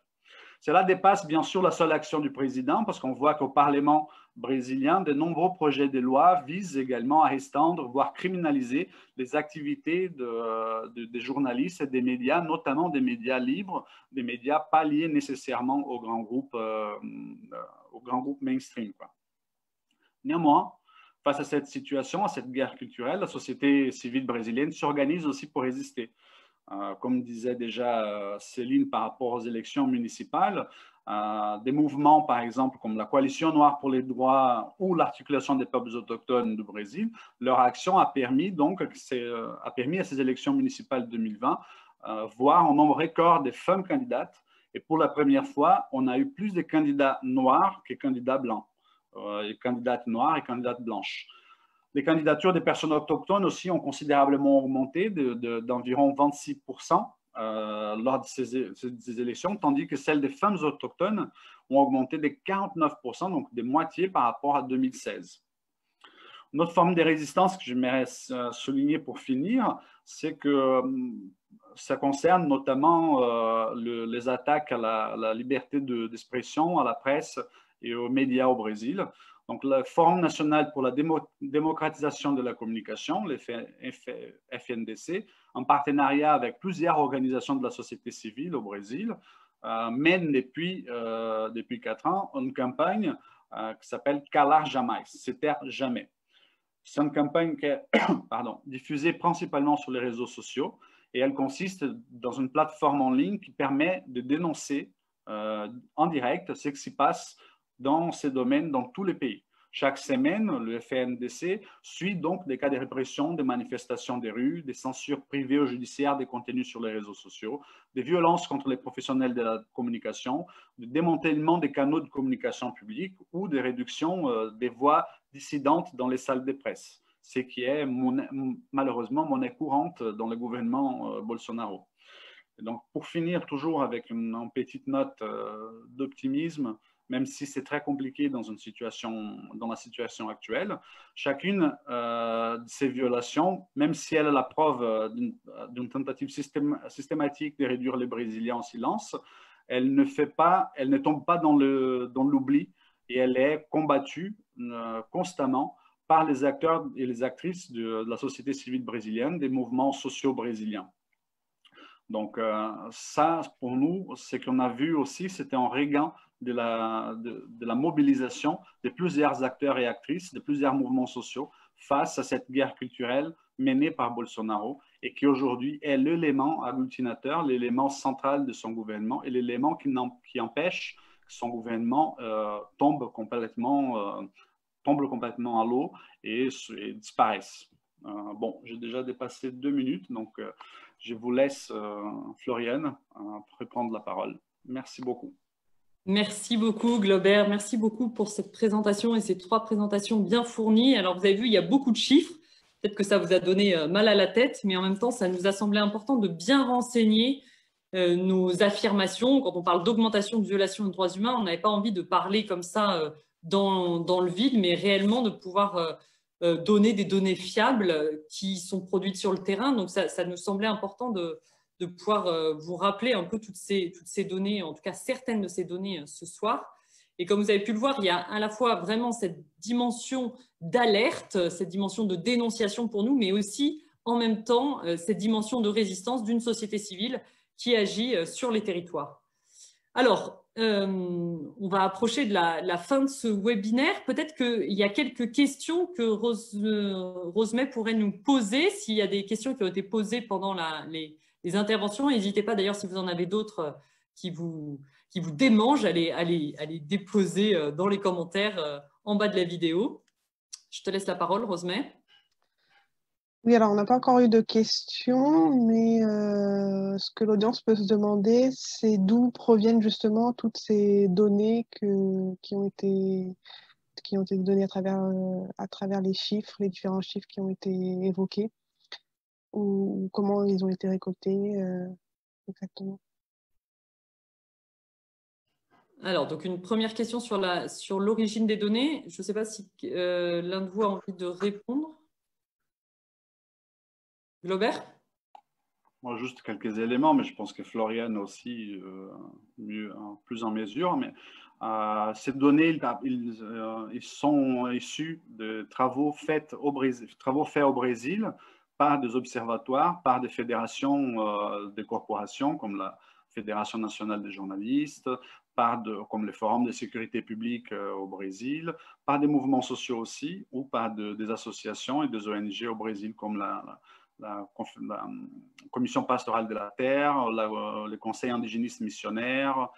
Cela dépasse bien sûr la seule action du président parce qu'on voit qu'au Parlement brésilien, de nombreux projets de loi visent également à restreindre, voire criminaliser les activités des journalistes et des médias, notamment des médias libres, des médias pas liés nécessairement aux grands groupes mainstream, quoi. Néanmoins, face à cette situation, à cette guerre culturelle, la société civile brésilienne s'organise aussi pour résister. Comme disait déjà Céline par rapport aux élections municipales, des mouvements, par exemple, comme la Coalition Noire pour les droits ou l'Articulation des peuples autochtones du Brésil, leur action a permis à ces élections municipales 2020 voir un nombre record de femmes candidates. Et pour la première fois, on a eu plus de candidats noirs que candidats blancs, et candidates noires et candidates blanches. Les candidatures des personnes autochtones aussi ont considérablement augmenté d'environ 26% lors de ces élections, tandis que celles des femmes autochtones ont augmenté de 49%, donc de moitié par rapport à 2016. Une autre forme de résistance que j'aimerais souligner pour finir, c'est que ça concerne notamment les attaques à la liberté d'expression, à la presse et aux médias au Brésil. Donc, le Forum national pour la démocratisation de la communication, le FNDC, en partenariat avec plusieurs organisations de la société civile au Brésil, mène depuis 4 ans une campagne qui s'appelle « Calar Jamais », se taire jamais. C'est une campagne qui est diffusée principalement sur les réseaux sociaux et elle consiste dans une plateforme en ligne qui permet de dénoncer en direct ce qui se passe dans ces domaines dans tous les pays. Chaque semaine, le FNDC suit donc des cas de répression, des manifestations des rues, des censures privées ou judiciaires des contenus sur les réseaux sociaux, des violences contre les professionnels de la communication, du démantèlement des canaux de communication publique ou des réductions des voix dissidentes dans les salles de presse, ce qui est malheureusement monnaie courante dans le gouvernement Bolsonaro. Et donc, pour finir toujours avec une petite note d'optimisme, même si c'est très compliqué dans la situation actuelle. Chacune de ces violations, même si elle est la preuve d'une tentative systématique de réduire les Brésiliens en silence, elle ne tombe pas dans l'oubli et elle est combattue constamment par les acteurs et les actrices de la société civile brésilienne, des mouvements sociaux brésiliens. Donc ça, pour nous, ce qu'on a vu aussi, c'était un regain de la mobilisation de plusieurs acteurs et actrices, de plusieurs mouvements sociaux face à cette guerre culturelle menée par Bolsonaro et qui aujourd'hui est l'élément agglutinateur, l'élément central de son gouvernement et l'élément qui empêche que son gouvernement tombe complètement à l'eau et disparaisse. Bon, j'ai déjà dépassé 2 minutes, donc je vous laisse, Floriane, reprendre la parole. Merci beaucoup. Merci beaucoup, Globert. Merci beaucoup pour cette présentation et ces 3 présentations bien fournies. Alors, vous avez vu, il y a beaucoup de chiffres. Peut-être que ça vous a donné mal à la tête, mais en même temps, ça nous a semblé important de bien renseigner nos affirmations. Quand on parle d'augmentation de violation des droits humains, on n'avait pas envie de parler comme ça dans le vide, mais réellement de pouvoir donner des données fiables qui sont produites sur le terrain. Donc, ça nous semblait important de pouvoir vous rappeler un peu toutes ces données, en tout cas certaines de ces données ce soir. Et comme vous avez pu le voir, il y a à la fois vraiment cette dimension d'alerte, cette dimension de dénonciation pour nous, mais aussi en même temps cette dimension de résistance d'une société civile qui agit sur les territoires. Alors, on va approcher de la fin de ce webinaire. Peut-être qu'il y a quelques questions que Rosemay pourrait nous poser. S'il y a des questions qui ont été posées pendant les interventions, n'hésitez pas d'ailleurs si vous en avez d'autres qui vous démangent, à les déposer dans les commentaires en bas de la vidéo. Je te laisse la parole, Rosemay. Oui, alors on n'a pas encore eu de questions, mais ce que l'audience peut se demander, c'est d'où proviennent justement toutes ces données qui ont été données à travers les chiffres, les différents chiffres qui ont été évoqués, ou comment ils ont été récoltés exactement. Alors, donc une première question sur l'origine des données. Je ne sais pas si l'un de vous a envie de répondre. Glaubert? Moi, juste quelques éléments, mais je pense que Florian aussi, plus en mesure. Mais ces données, ils sont issus de travaux faits au Brésil par des observatoires, par des fédérations des corporations comme la Fédération nationale des journalistes, comme le Forum de sécurité publique au Brésil, par des mouvements sociaux aussi, ou par des associations et des ONG au Brésil comme la Commission pastorale de la terre, le Conseil indigéniste missionnaire.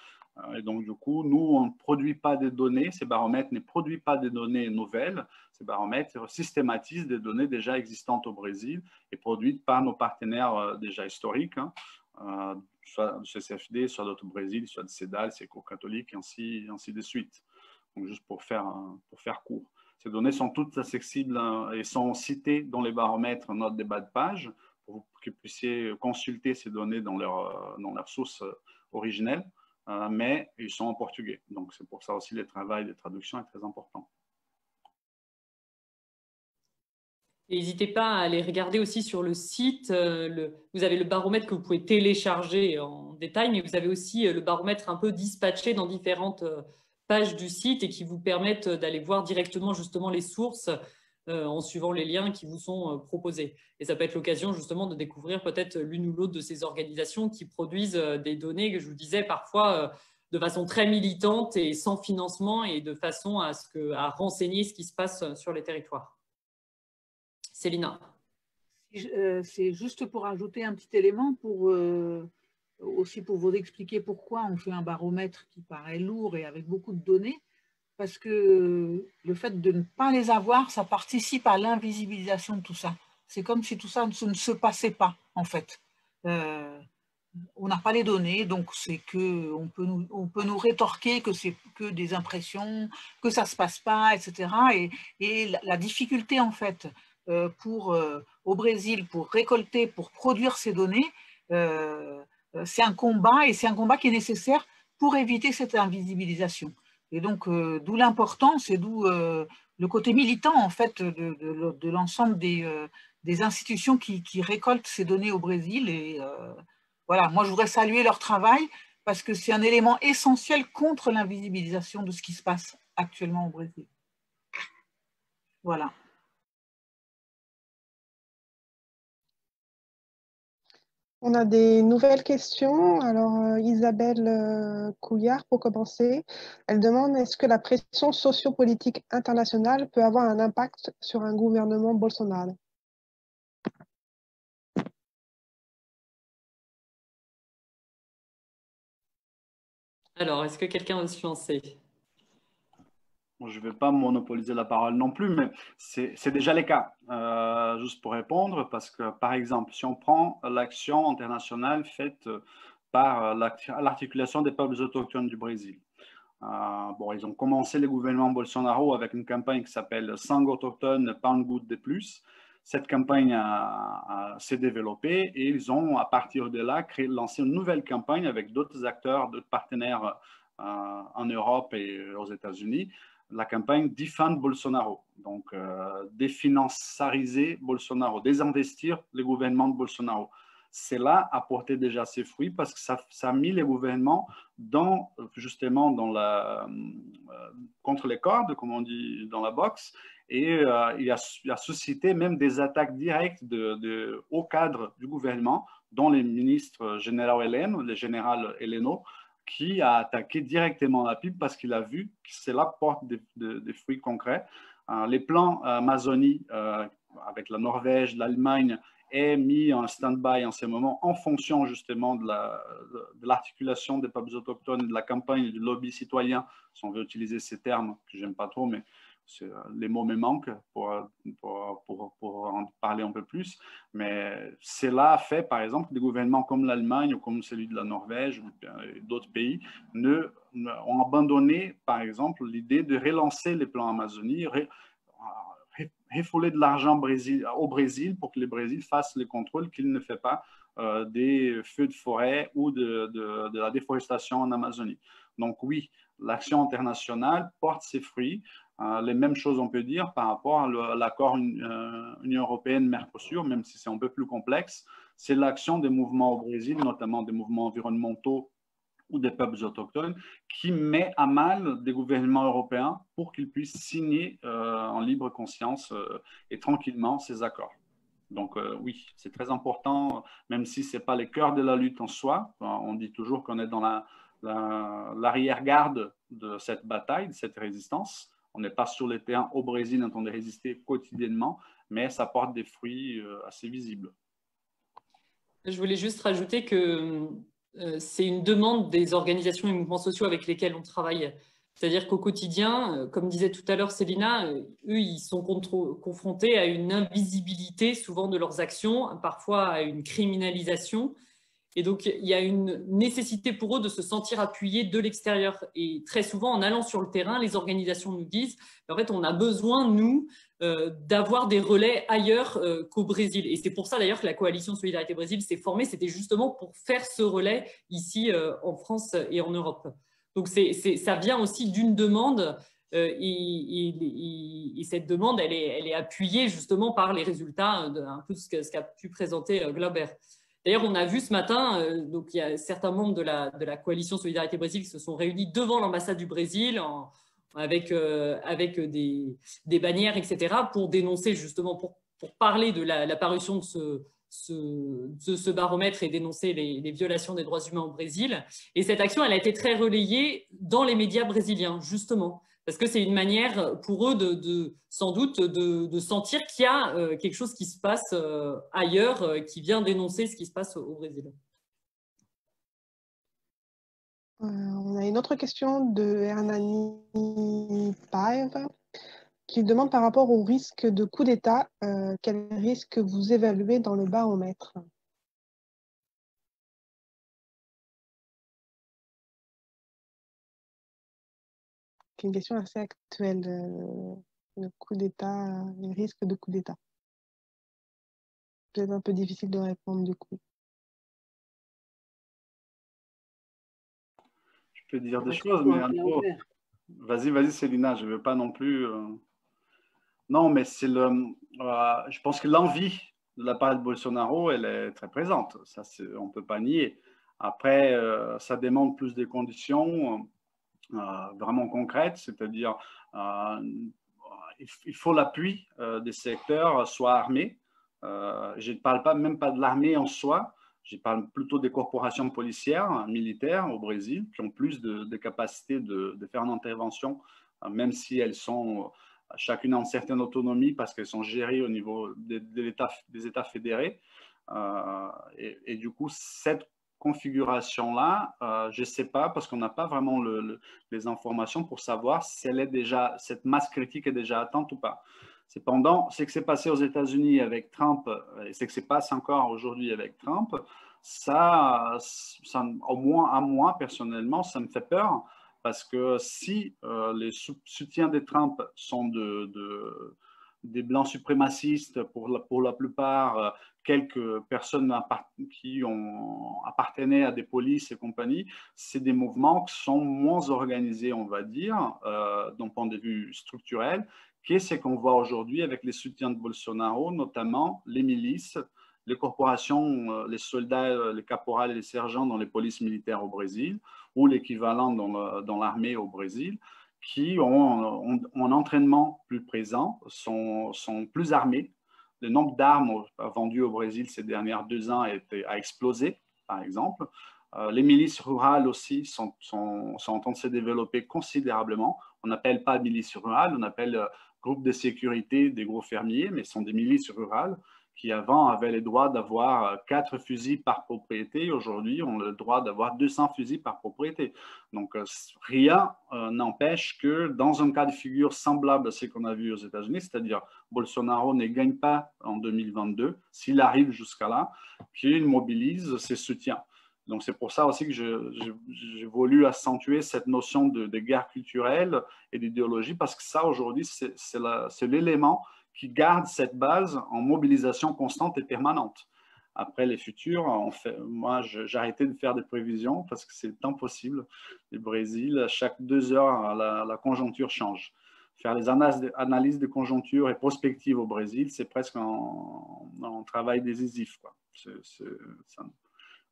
Et donc, du coup, nous, on ne produit pas des données, ces baromètres ne produisent pas des données nouvelles, ces baromètres systématisent des données déjà existantes au Brésil et produites par nos partenaires déjà historiques, soit du CCFD, soit d'autres Brésil, soit de CEDAL, Secours catholique, et ainsi de suite. Donc, juste pour faire court. Ces données sont toutes accessibles et sont citées dans les baromètres, notre débat de page, pour que vous puissiez consulter ces données dans leur source originelle, mais ils sont en portugais. Donc, c'est pour ça aussi le travail de traduction est très important. N'hésitez pas à aller regarder aussi sur le site. Vous avez le baromètre que vous pouvez télécharger en détail, mais vous avez aussi le baromètre un peu dispatché dans différentes pages du site et qui vous permettent d'aller voir directement justement les sources en suivant les liens qui vous sont proposés. Et ça peut être l'occasion justement de découvrir peut-être l'une ou l'autre de ces organisations qui produisent des données que je vous disais parfois de façon très militante et sans financement et de façon à renseigner ce qui se passe sur les territoires. Célina. C'est juste pour ajouter un petit élément aussi pour vous expliquer pourquoi on fait un baromètre qui paraît lourd et avec beaucoup de données, parce que le fait de ne pas les avoir, ça participe à l'invisibilisation de tout ça. C'est comme si tout ça ne se passait pas, en fait. On n'a pas les données, donc on peut nous rétorquer que c'est que des impressions, que ça ne se passe pas, etc. Et la difficulté, en fait, au Brésil, pour récolter, pour produire ces données, c'est un combat, et c'est un combat qui est nécessaire pour éviter cette invisibilisation. Et donc, d'où l'importance et d'où le côté militant, en fait, de l'ensemble des institutions qui récoltent ces données au Brésil. Et voilà, moi, je voudrais saluer leur travail parce que c'est un élément essentiel contre l'invisibilisation de ce qui se passe actuellement au Brésil. Voilà. On a des nouvelles questions. Alors, Isabelle Couillard, pour commencer, elle demande: est-ce que la pression sociopolitique internationale peut avoir un impact sur un gouvernement Bolsonaro? Alors, est-ce que quelqu'un veut se lancer? Je ne vais pas monopoliser la parole non plus, mais c'est déjà le cas. Juste pour répondre, parce que, par exemple, si on prend l'action internationale faite par l'articulation des peuples autochtones du Brésil. Ils ont commencé le gouvernement Bolsonaro avec une campagne qui s'appelle « Sangue autochtone, pas une goutte de plus ». Cette campagne s'est développée et ils ont, à partir de là, lancé une nouvelle campagne avec d'autres acteurs, d'autres partenaires en Europe et aux États-Unis, la campagne « Defund Bolsonaro », donc définanciariser Bolsonaro, désinvestir le gouvernement de Bolsonaro. Cela a porté déjà ses fruits parce que ça a mis les gouvernements justement contre les cordes, comme on dit dans la boxe, et il a suscité même des attaques directes de hauts cadres du gouvernement, dont les ministres le général Heleno, qui a attaqué directement la PIB parce qu'il a vu que cela porte des fruits concrets. Les plans Amazonie avec la Norvège, l'Allemagne est mis en stand-by en ces moments en fonction justement de l'articulation des peuples autochtones, de la campagne du lobby citoyen, si on veut utiliser ces termes que j'aime pas trop, mais les mots me manquent pour en parler un peu plus. Mais cela fait, par exemple, des gouvernements comme l'Allemagne ou comme celui de la Norvège ou d'autres pays ont abandonné, par exemple, l'idée de relancer les plans Amazonie, refouler de l'argent au Brésil pour que le Brésil fasse les contrôles qu'il ne fait pas des feux de forêt ou de la déforestation en Amazonie. Donc oui, l'action internationale porte ses fruits. Les mêmes choses, on peut dire, par rapport à l'accord Union européenne-Mercosur, même si c'est un peu plus complexe. C'est l'action des mouvements au Brésil, notamment des mouvements environnementaux ou des peuples autochtones, qui met à mal des gouvernements européens pour qu'ils puissent signer en libre conscience et tranquillement ces accords. Donc oui, c'est très important, même si ce n'est pas le cœur de la lutte en soi. On dit toujours qu'on est dans l'arrière-garde de cette bataille, de cette résistance. On n'est pas sur le terrain au Brésil en train de résister quotidiennement, mais ça porte des fruits assez visibles. Je voulais juste rajouter que c'est une demande des organisations et mouvements sociaux avec lesquels on travaille. C'est-à-dire qu'au quotidien, comme disait tout à l'heure Célina, eux, ils sont confrontés à une invisibilité souvent de leurs actions, parfois à une criminalisation. Et donc, il y a une nécessité pour eux de se sentir appuyés de l'extérieur. Et très souvent, en allant sur le terrain, les organisations nous disent, en fait, on a besoin, nous, d'avoir des relais ailleurs qu'au Brésil. Et c'est pour ça, d'ailleurs, que la coalition Solidarité Brésil s'est formée. C'était justement pour faire ce relais ici, en France et en Europe. Donc, ça vient aussi d'une demande. Et cette demande, elle est appuyée justement par les résultats, un peu ce qu'a pu présenter Glauber. D'ailleurs, on a vu ce matin, donc il y a certains membres de la coalition Solidarité Brésil qui se sont réunis devant l'ambassade du Brésil avec des bannières, etc., pour dénoncer justement, pour parler de la parution de ce baromètre et dénoncer les violations des droits humains au Brésil. Et cette action, elle a été très relayée dans les médias brésiliens, justement. Parce que c'est une manière pour eux sans doute de sentir qu'il y a quelque chose qui se passe ailleurs, qui vient dénoncer ce qui se passe au Brésil. On a une autre question de Hernani Paev qui demande par rapport au risque de coup d'État, quel risque vous évaluez dans le baromètre? C'est une question assez actuelle, le coup d'État, les risques de coup d'État. C'est un peu difficile de répondre du coup. Je peux dire des choses, mais vas-y, Célina, je ne veux pas non plus... Non, mais c'est je pense que l'envie de la part de Bolsonaro, elle est très présente. Ça, on ne peut pas nier. Après, ça demande plus de conditions vraiment concrètes, c'est-à-dire il faut l'appui des secteurs soit armés. Je ne parle même pas de l'armée en soi, je parle plutôt des corporations policières, militaires au Brésil, qui ont plus de capacité de faire une intervention, même si elles sont chacune en certaine autonomie parce qu'elles sont gérées au niveau des États fédérés. Et du coup, cette configuration-là, je ne sais pas parce qu'on n'a pas vraiment les informations pour savoir si cette masse critique est déjà atteinte ou pas. Cependant, ce qui s'est passé aux États-Unis avec Trump et ce qui se passe encore aujourd'hui avec Trump, ça, au moins à moi, personnellement, ça me fait peur parce que si les soutiens de Trump sont des blancs suprémacistes, pour la plupart, quelques personnes qui appartenaient à des polices et compagnie, c'est des mouvements qui sont moins organisés, on va dire, d'un point de vue structurel, qu'est ce qu'on voit aujourd'hui avec les soutiens de Bolsonaro, notamment les milices, les corporations, les soldats, les caporals et les sergents dans les polices militaires au Brésil, ou l'équivalent dans l'armée au Brésil, qui ont un entraînement plus présent, sont plus armés. Le nombre d'armes vendues au Brésil ces dernières 2 ans a explosé, par exemple. Les milices rurales aussi sont en train de se développer considérablement. On n'appelle pas milices rurales, on appelle groupes de sécurité des gros fermiers, mais ce sont des milices rurales qui avant avaient le droit d'avoir 4 fusils par propriété, aujourd'hui ont le droit d'avoir 200 fusils par propriété. Donc rien n'empêche que dans un cas de figure semblable à ce qu'on a vu aux États-Unis, c'est-à-dire Bolsonaro ne gagne pas en 2022, s'il arrive jusqu'à là, qu'il mobilise ses soutiens. Donc c'est pour ça aussi que j'ai voulu accentuer cette notion de guerre culturelle et d'idéologie, parce que ça aujourd'hui c'est l'élément qui garde cette base en mobilisation constante et permanente. Après les futurs, moi j'ai arrêté de faire des prévisions parce que c'est impossible. Le Brésil, à chaque 2 heures, la conjoncture change. Faire les analyses de conjoncture et prospectives au Brésil, c'est presque un travail décisif, quoi.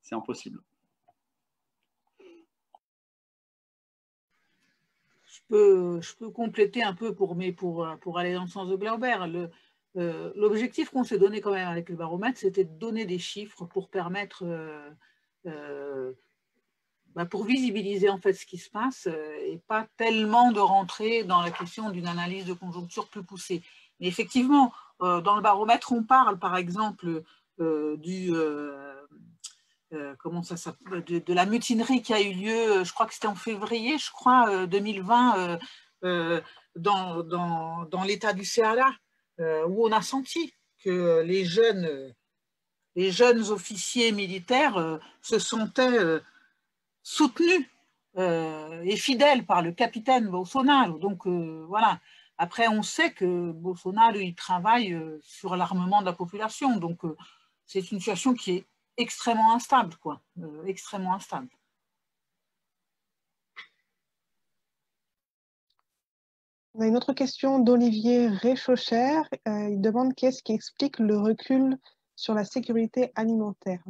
C'est impossible. Je peux compléter un peu pour aller dans le sens de Glauber. L'objectif qu'on s'est donné quand même avec le baromètre, c'était de donner des chiffres pour permettre, pour visibiliser en fait ce qui se passe et pas tellement de rentrer dans la question d'une analyse de conjoncture plus poussée. Mais effectivement, dans le baromètre, on parle par exemple de la mutinerie qui a eu lieu, je crois que c'était en février, 2020, dans l'état du Ceará, où on a senti que les jeunes officiers militaires se sentaient soutenus et fidèles par le capitaine Bolsonaro. Donc voilà. Après, on sait que Bolsonaro, il travaille sur l'armement de la population. Donc c'est une situation qui est extrêmement instable, quoi. Extrêmement instable. On a une autre question d'Olivier Réchauchère. Il demande qu'est-ce qui explique le recul sur la sécurité alimentaire.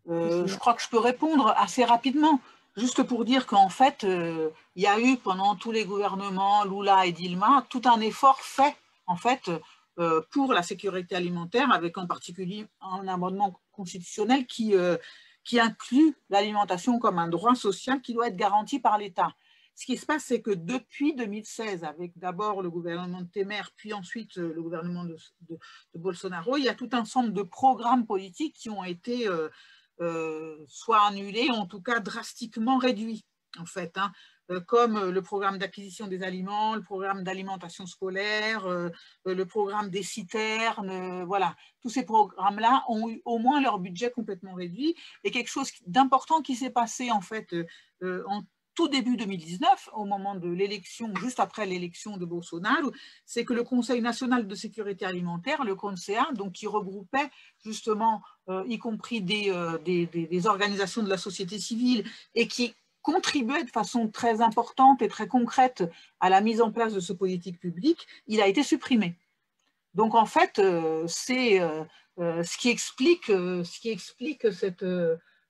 Je crois que je peux répondre assez rapidement, juste pour dire qu'en fait, il y a eu pendant tous les gouvernements, Lula et Dilma, tout un effort fait, en fait, pour la sécurité alimentaire, avec en particulier un amendement constitutionnel qui inclut l'alimentation comme un droit social qui doit être garanti par l'État. Ce qui se passe, c'est que depuis 2016, avec d'abord le gouvernement de Temer, puis ensuite le gouvernement de Bolsonaro, il y a tout un ensemble de programmes politiques qui ont été soit annulés, en tout cas drastiquement réduits, en fait, hein, comme le programme d'acquisition des aliments, le programme d'alimentation scolaire, le programme des citernes, voilà. Tous ces programmes-là ont eu au moins leur budget complètement réduit. Et quelque chose d'important qui s'est passé, en fait, en tout début 2019, au moment de l'élection, juste après l'élection de Bolsonaro, c'est que le Conseil national de sécurité alimentaire, le CONSEA, donc qui regroupait justement, y compris des organisations de la société civile et qui contribuait de façon très importante et très concrète à la mise en place de ce politique publique, il a été supprimé. Donc en fait, c'est ce qui explique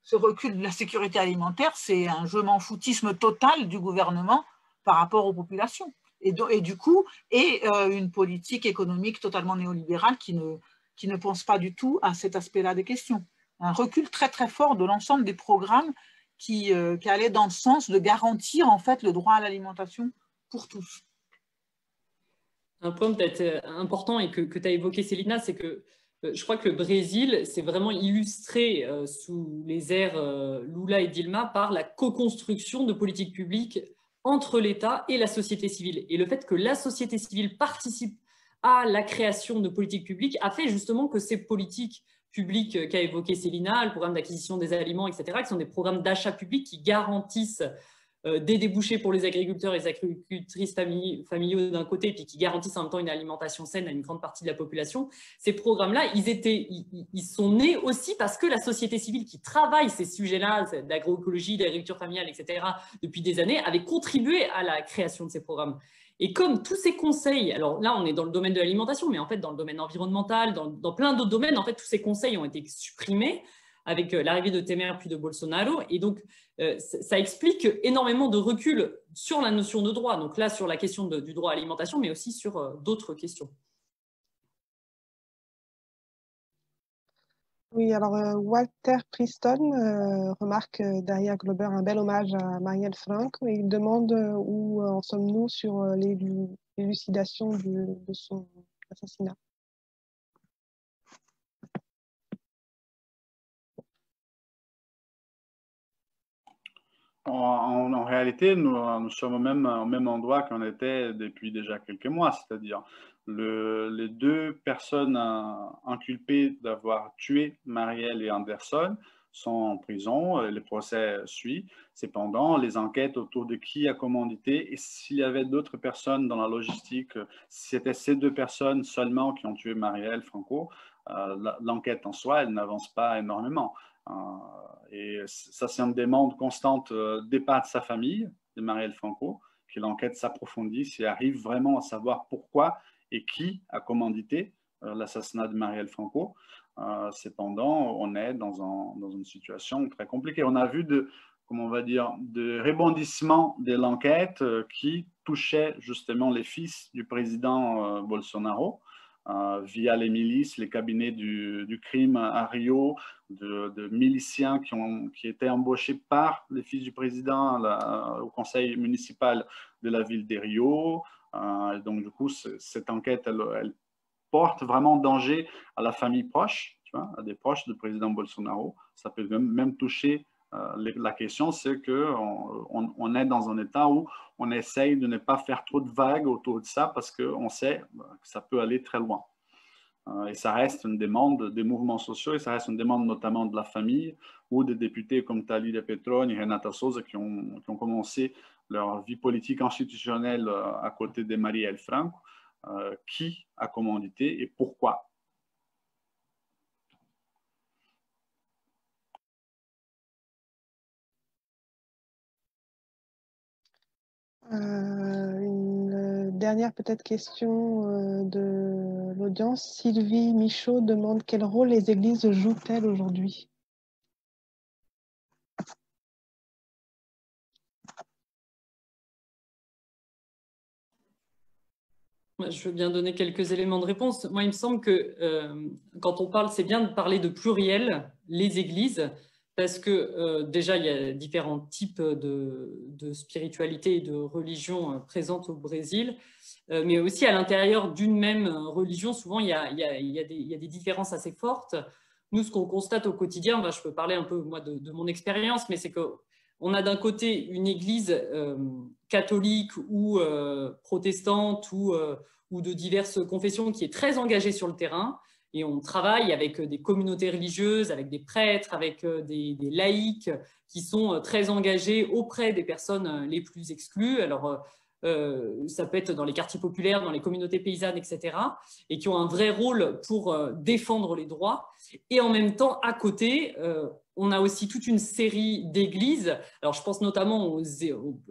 ce recul de la sécurité alimentaire, c'est un je m'en foutisme total du gouvernement par rapport aux populations. Et du coup, une politique économique totalement néolibérale qui ne pense pas du tout à cet aspect-là des questions. Un recul très très fort de l'ensemble des programmes qui allaient dans le sens de garantir en fait le droit à l'alimentation pour tous. Un point peut-être important et que tu as évoqué, Célina, c'est que je crois que le Brésil s'est vraiment illustré sous les ères Lula et Dilma par la co-construction de politiques publiques entre l'État et la société civile. Et le fait que la société civile participe à la création de politiques publiques a fait justement que ces politiques publiques qu'a évoqué Célina, le programme d'acquisition des aliments, etc., qui sont des programmes d'achat public qui garantissent des débouchés pour les agriculteurs et les agricultrices familiaux d'un côté, puis qui garantissent en même temps une alimentation saine à une grande partie de la population. Ces programmes-là, ils sont nés aussi parce que la société civile qui travaille ces sujets-là, d'agroécologie, d'agriculture familiale, etc., depuis des années, avait contribué à la création de ces programmes. Et comme tous ces conseils, alors là, on est dans le domaine de l'alimentation, mais en fait, dans le domaine environnemental, dans plein d'autres domaines, en fait, tous ces conseils ont été supprimés avec l'arrivée de Temer puis de Bolsonaro. Et donc, ça explique énormément de recul sur la notion de droit. Donc là, sur la question du droit à l'alimentation, mais aussi sur d'autres questions. Oui, alors Walter Preston remarque derrière Glober un bel hommage à Marielle Franco et il demande où en sommes-nous sur l'élucidation de son assassinat. En réalité, nous sommes au même endroit qu'on était depuis déjà quelques mois, c'est-à-dire les deux personnes inculpées d'avoir tué Marielle et Anderson sont en prison, le procès suit. Cependant, les enquêtes autour de qui a commandité et s'il y avait d'autres personnes dans la logistique, si c'était ces deux personnes seulement qui ont tué Marielle Franco, l'enquête en soi, elle n'avance pas énormément. Et ça, c'est une demande constante des parts de sa famille, de Marielle Franco, que l'enquête s'approfondisse et arrive vraiment à savoir pourquoi et qui a commandité l'assassinat de Marielle Franco. Cependant, on est dans une situation très compliquée. On a vu comment on va dire, de rebondissement de l'enquête qui touchait justement les fils du président Bolsonaro. Via les milices, les cabinets du crime à Rio, de miliciens qui étaient embauchés par les fils du président au conseil municipal de la ville de Rio. Donc, du coup, cette enquête, elle porte vraiment danger à la famille proche, tu vois, à des proches du président Bolsonaro. Ça peut même toucher. La question, c'est qu'on est dans un état où on essaye de ne pas faire trop de vagues autour de ça parce qu'on sait que ça peut aller très loin. Et ça reste une demande des mouvements sociaux et ça reste une demande notamment de la famille ou des députés comme Thalía Petrone et Renata Souza qui ont commencé leur vie politique institutionnelle à côté de Marielle Franco. Qui a commandité et pourquoi? Une dernière peut-être question de l'audience. Sylvie Michaud demande quel rôle les églises jouent-elles aujourd'hui? Je veux bien donner quelques éléments de réponse. Moi, il me semble que quand on parle, c'est bien de parler de pluriel, les églises, parce que déjà, il y a différents types de spiritualité et de religion présentes au Brésil, mais aussi à l'intérieur d'une même religion, souvent, il y a des différences assez fortes. Nous, ce qu'on constate au quotidien, je peux parler un peu moi, de mon expérience, mais c'est qu'on a d'un côté une église catholique ou protestante ou de diverses confessions qui est très engagée sur le terrain. Et on travaille avec des communautés religieuses, avec des prêtres, avec des laïcs qui sont très engagés auprès des personnes les plus exclues. Alors, ça peut être dans les quartiers populaires, dans les communautés paysannes, etc. Et qui ont un vrai rôle pour défendre les droits. Et en même temps, à côté, on a aussi toute une série d'églises. Alors, je pense notamment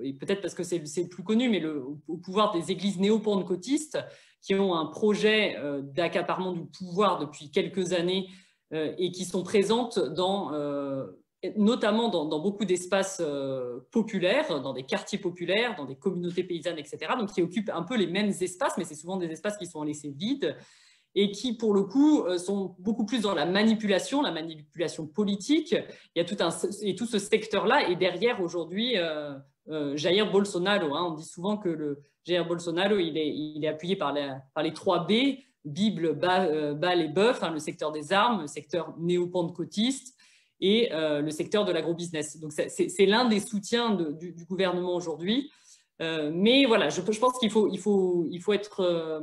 et peut-être parce que c'est le plus connu, mais au pouvoir des églises néo-pentecôtistes qui ont un projet d'accaparement du pouvoir depuis quelques années et qui sont présentes notamment dans beaucoup d'espaces populaires, dans des quartiers populaires, dans des communautés paysannes, etc. Donc, qui occupent un peu les mêmes espaces, mais c'est souvent des espaces qui sont laissés vides et qui, pour le coup, sont beaucoup plus dans la manipulation politique. Il y a tout ce secteur-là. Et derrière, aujourd'hui, Jair Bolsonaro. On dit souvent que Jair Bolsonaro, il est appuyé par les 3 B, Bible, Baal et Bœuf, le secteur des armes, le secteur néo-pentecôtiste et le secteur de l'agrobusiness. Donc, c'est l'un des soutiens du gouvernement aujourd'hui. Mais voilà, je pense qu'il faut être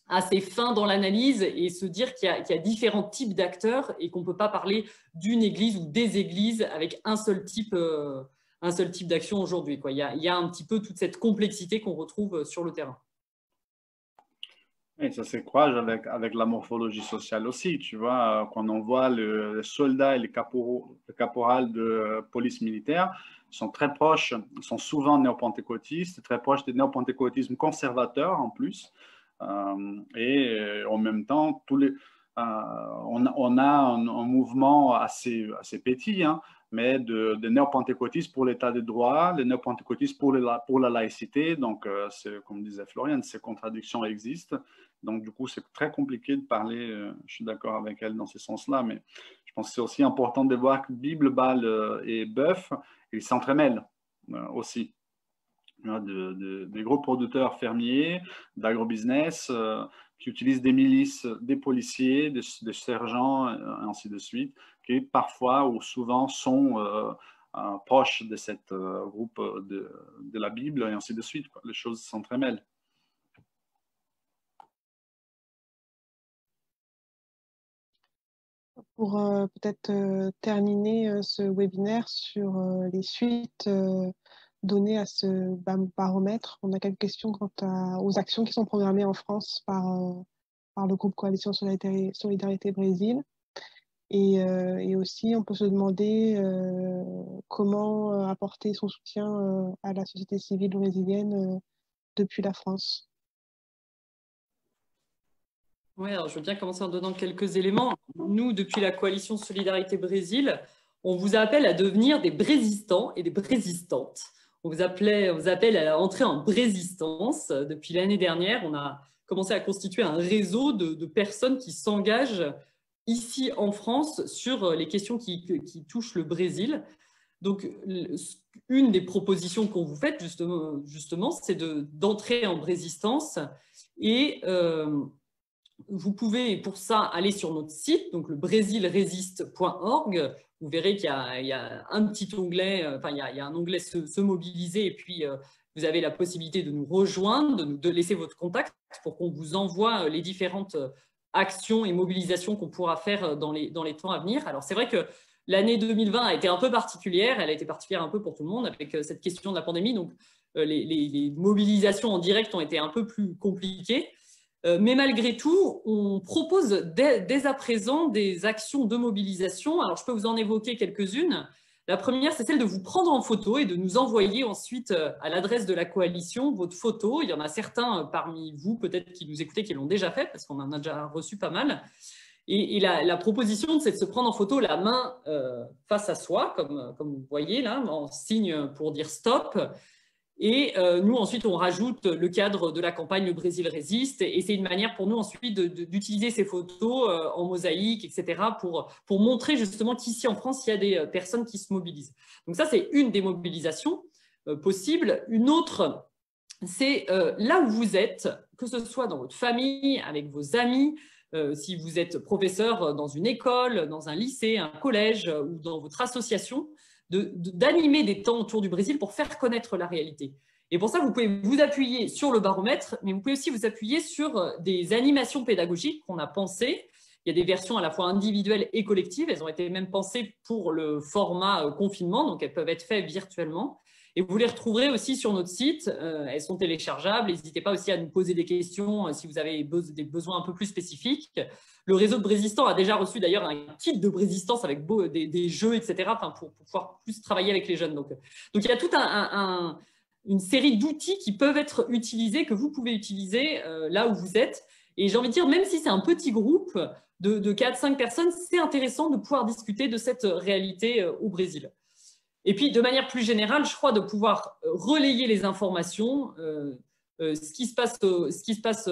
assez fin dans l'analyse et se dire qu'il y a différents types d'acteurs et qu'on ne peut pas parler d'une église ou des églises avec un seul type d'action aujourd'hui. Il y a un petit peu toute cette complexité qu'on retrouve sur le terrain. Et ça s'écroise avec la morphologie sociale aussi. Tu vois, quand on voit les soldats et les caporales de police militaire, sont très proches, sont souvent néo-pentecôtistes, très proches des néo-pentecôtismes conservateurs en plus. Et en même temps, on a un mouvement assez petit, mais de néo-pentecôtistes pour l'état de droit, les néo-pentecôtistes pour la laïcité. Donc, comme disait Floriane, ces contradictions existent. Donc, du coup, c'est très compliqué de parler, je suis d'accord avec elle dans ce sens-là, mais Je pense que c'est aussi important de voir que Bible, Bâle et Bœuf, ils s'entremêlent aussi. Des gros producteurs fermiers, d'agrobusiness, qui utilisent des milices, des policiers, des sergents, et ainsi de suite, qui parfois ou souvent sont proches de ce groupe de la Bible, et ainsi de suite. Quoi. Les choses s'entremêlent. Pour peut-être terminer ce webinaire sur les suites données à ce baromètre, on a quelques questions quant aux actions qui sont programmées en France par le groupe Coalition Solidarité Brésil. Et aussi, on peut se demander comment apporter son soutien à la société civile brésilienne depuis la France. Oui, alors je veux bien commencer en donnant quelques éléments. Nous, depuis la Coalition Solidarité Brésil, on vous appelle à devenir des brésistants et des brésistantes. On vous appelle à entrer en brésistance. Depuis l'année dernière, on a commencé à constituer un réseau de personnes qui s'engagent ici en France sur les questions qui touchent le Brésil. Donc, une des propositions qu'on vous fait, justement c'est d'entrer en brésistance et vous pouvez pour ça aller sur notre site, donc le brésilresiste.org. Vous verrez qu'il y a un petit onglet, il y a un onglet se mobiliser et puis vous avez la possibilité de nous rejoindre, de laisser votre contact pour qu'on vous envoie les différentes actions et mobilisations qu'on pourra faire dans les temps à venir. Alors c'est vrai que l'année 2020 a été un peu particulière, elle a été particulière un peu pour tout le monde avec cette question de la pandémie, donc les mobilisations en direct ont été un peu plus compliquées. Mais malgré tout, on propose dès à présent des actions de mobilisation. Alors, je peux vous en évoquer quelques-unes. La première, c'est celle de vous prendre en photo et de nous envoyer ensuite à l'adresse de la coalition votre photo. Il y en a certains parmi vous, peut-être qui nous écoutez, qui l'ont déjà fait, parce qu'on en a déjà reçu pas mal. Et la proposition, c'est de se prendre en photo la main face à soi, comme vous voyez là, en signe pour dire stop. Et nous, ensuite, on rajoute le cadre de la campagne Le Brésil résiste. Et c'est une manière pour nous, ensuite, d'utiliser ces photos en mosaïque, etc., pour montrer justement qu'ici, en France, il y a des personnes qui se mobilisent. Donc ça, c'est une des mobilisations possibles. Une autre, c'est là où vous êtes, que ce soit dans votre famille, avec vos amis, si vous êtes professeur dans une école, dans un lycée, un collège ou dans votre association, d'animer des temps autour du Brésil pour faire connaître la réalité. Et pour ça, vous pouvez vous appuyer sur le baromètre, mais vous pouvez aussi vous appuyer sur des animations pédagogiques qu'on a pensées. Il y a des versions à la fois individuelles et collectives. Elles ont été même pensées pour le format confinement, donc elles peuvent être faites virtuellement. Et vous les retrouverez aussi sur notre site. Elles sont téléchargeables. N'hésitez pas aussi à nous poser des questions si vous avez des besoins un peu plus spécifiques. Le réseau de Brésistants a déjà reçu d'ailleurs un kit de Brésistance avec des jeux, etc., pour pouvoir plus travailler avec les jeunes. Donc il y a toute une série d'outils qui peuvent être utilisés, que vous pouvez utiliser là où vous êtes. Et j'ai envie de dire, même si c'est un petit groupe de 4-5 personnes, c'est intéressant de pouvoir discuter de cette réalité au Brésil. Et puis, de manière plus générale, je crois de pouvoir relayer les informations. Ce qui se passe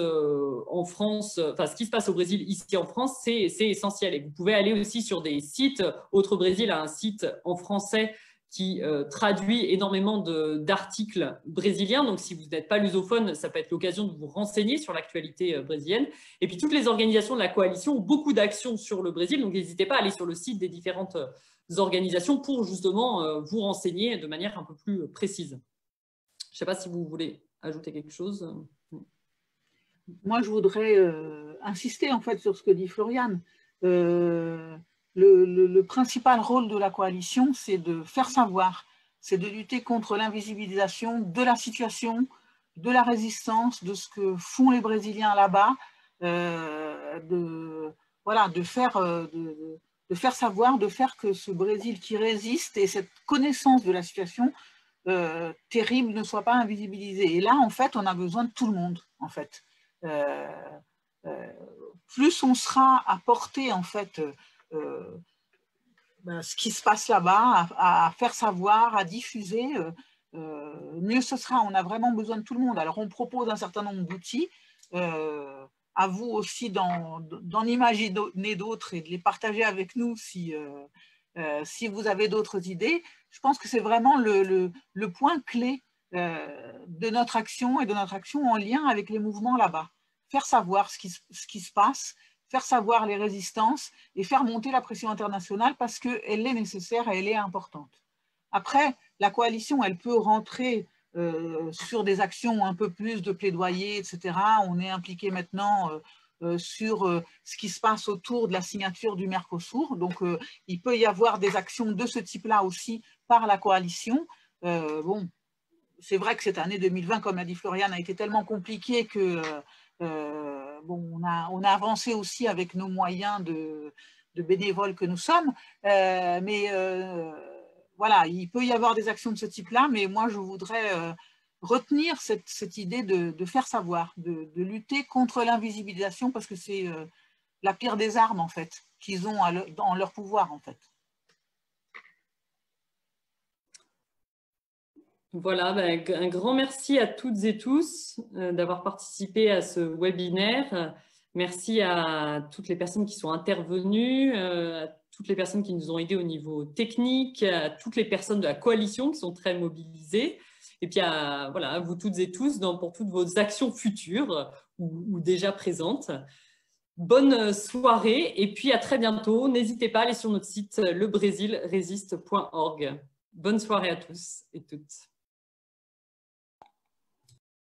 en France, enfin ce qui se passe au Brésil ici en France, c'est essentiel. Et vous pouvez aller aussi sur des sites. Autre Brésil a un site en français qui traduit énormément d'articles brésiliens. Donc, si vous n'êtes pas lusophone, ça peut être l'occasion de vous renseigner sur l'actualité brésilienne. Et puis, toutes les organisations de la coalition ont beaucoup d'actions sur le Brésil. Donc, n'hésitez pas à aller sur le site des différentes organisations pour justement vous renseigner de manière un peu plus précise. Je ne sais pas si vous voulez ajouter quelque chose. Moi, je voudrais insister en fait sur ce que dit Floriane. Le principal rôle de la coalition, c'est de faire savoir, c'est de lutter contre l'invisibilisation de la situation, de la résistance, de ce que font les Brésiliens là-bas, de faire savoir, de faire que ce Brésil qui résiste et cette connaissance de la situation terrible ne soit pas invisibilisée. Et là, en fait, on a besoin de tout le monde, en fait. Plus on sera à porter, en fait, ce qui se passe là-bas, à faire savoir, à diffuser, mieux ce sera. On a vraiment besoin de tout le monde. Alors, on propose un certain nombre d'outils. à vous aussi d'en imaginer d'autres et de les partager avec nous si vous avez d'autres idées. Je pense que c'est vraiment le point clé de notre action et de notre action en lien avec les mouvements là-bas. Faire savoir ce qui se passe, faire savoir les résistances et faire monter la pression internationale parce qu'elle est nécessaire et elle est importante. Après, la coalition, elle peut rentrer sur des actions un peu plus de plaidoyer, etc. On est impliqué maintenant sur ce qui se passe autour de la signature du Mercosur. Donc, il peut y avoir des actions de ce type-là aussi par la coalition. Bon, c'est vrai que cette année 2020, comme l'a dit Floriane, a été tellement compliquée que bon, on a avancé aussi avec nos moyens de bénévoles que nous sommes. Voilà, il peut y avoir des actions de ce type-là, mais moi, je voudrais retenir cette idée de faire savoir, de lutter contre l'invisibilisation, parce que c'est la pire des armes, en fait, qu'ils ont dans leur pouvoir, en fait. Voilà, ben, un grand merci à toutes et tous d'avoir participé à ce webinaire. Merci à toutes les personnes qui sont intervenues, à toutes les personnes qui nous ont aidés au niveau technique, à toutes les personnes de la coalition qui sont très mobilisées, et puis voilà, à vous toutes et tous pour toutes vos actions futures ou déjà présentes. Bonne soirée et puis à très bientôt. N'hésitez pas à aller sur notre site lebrésilresiste.org. Bonne soirée à tous et toutes.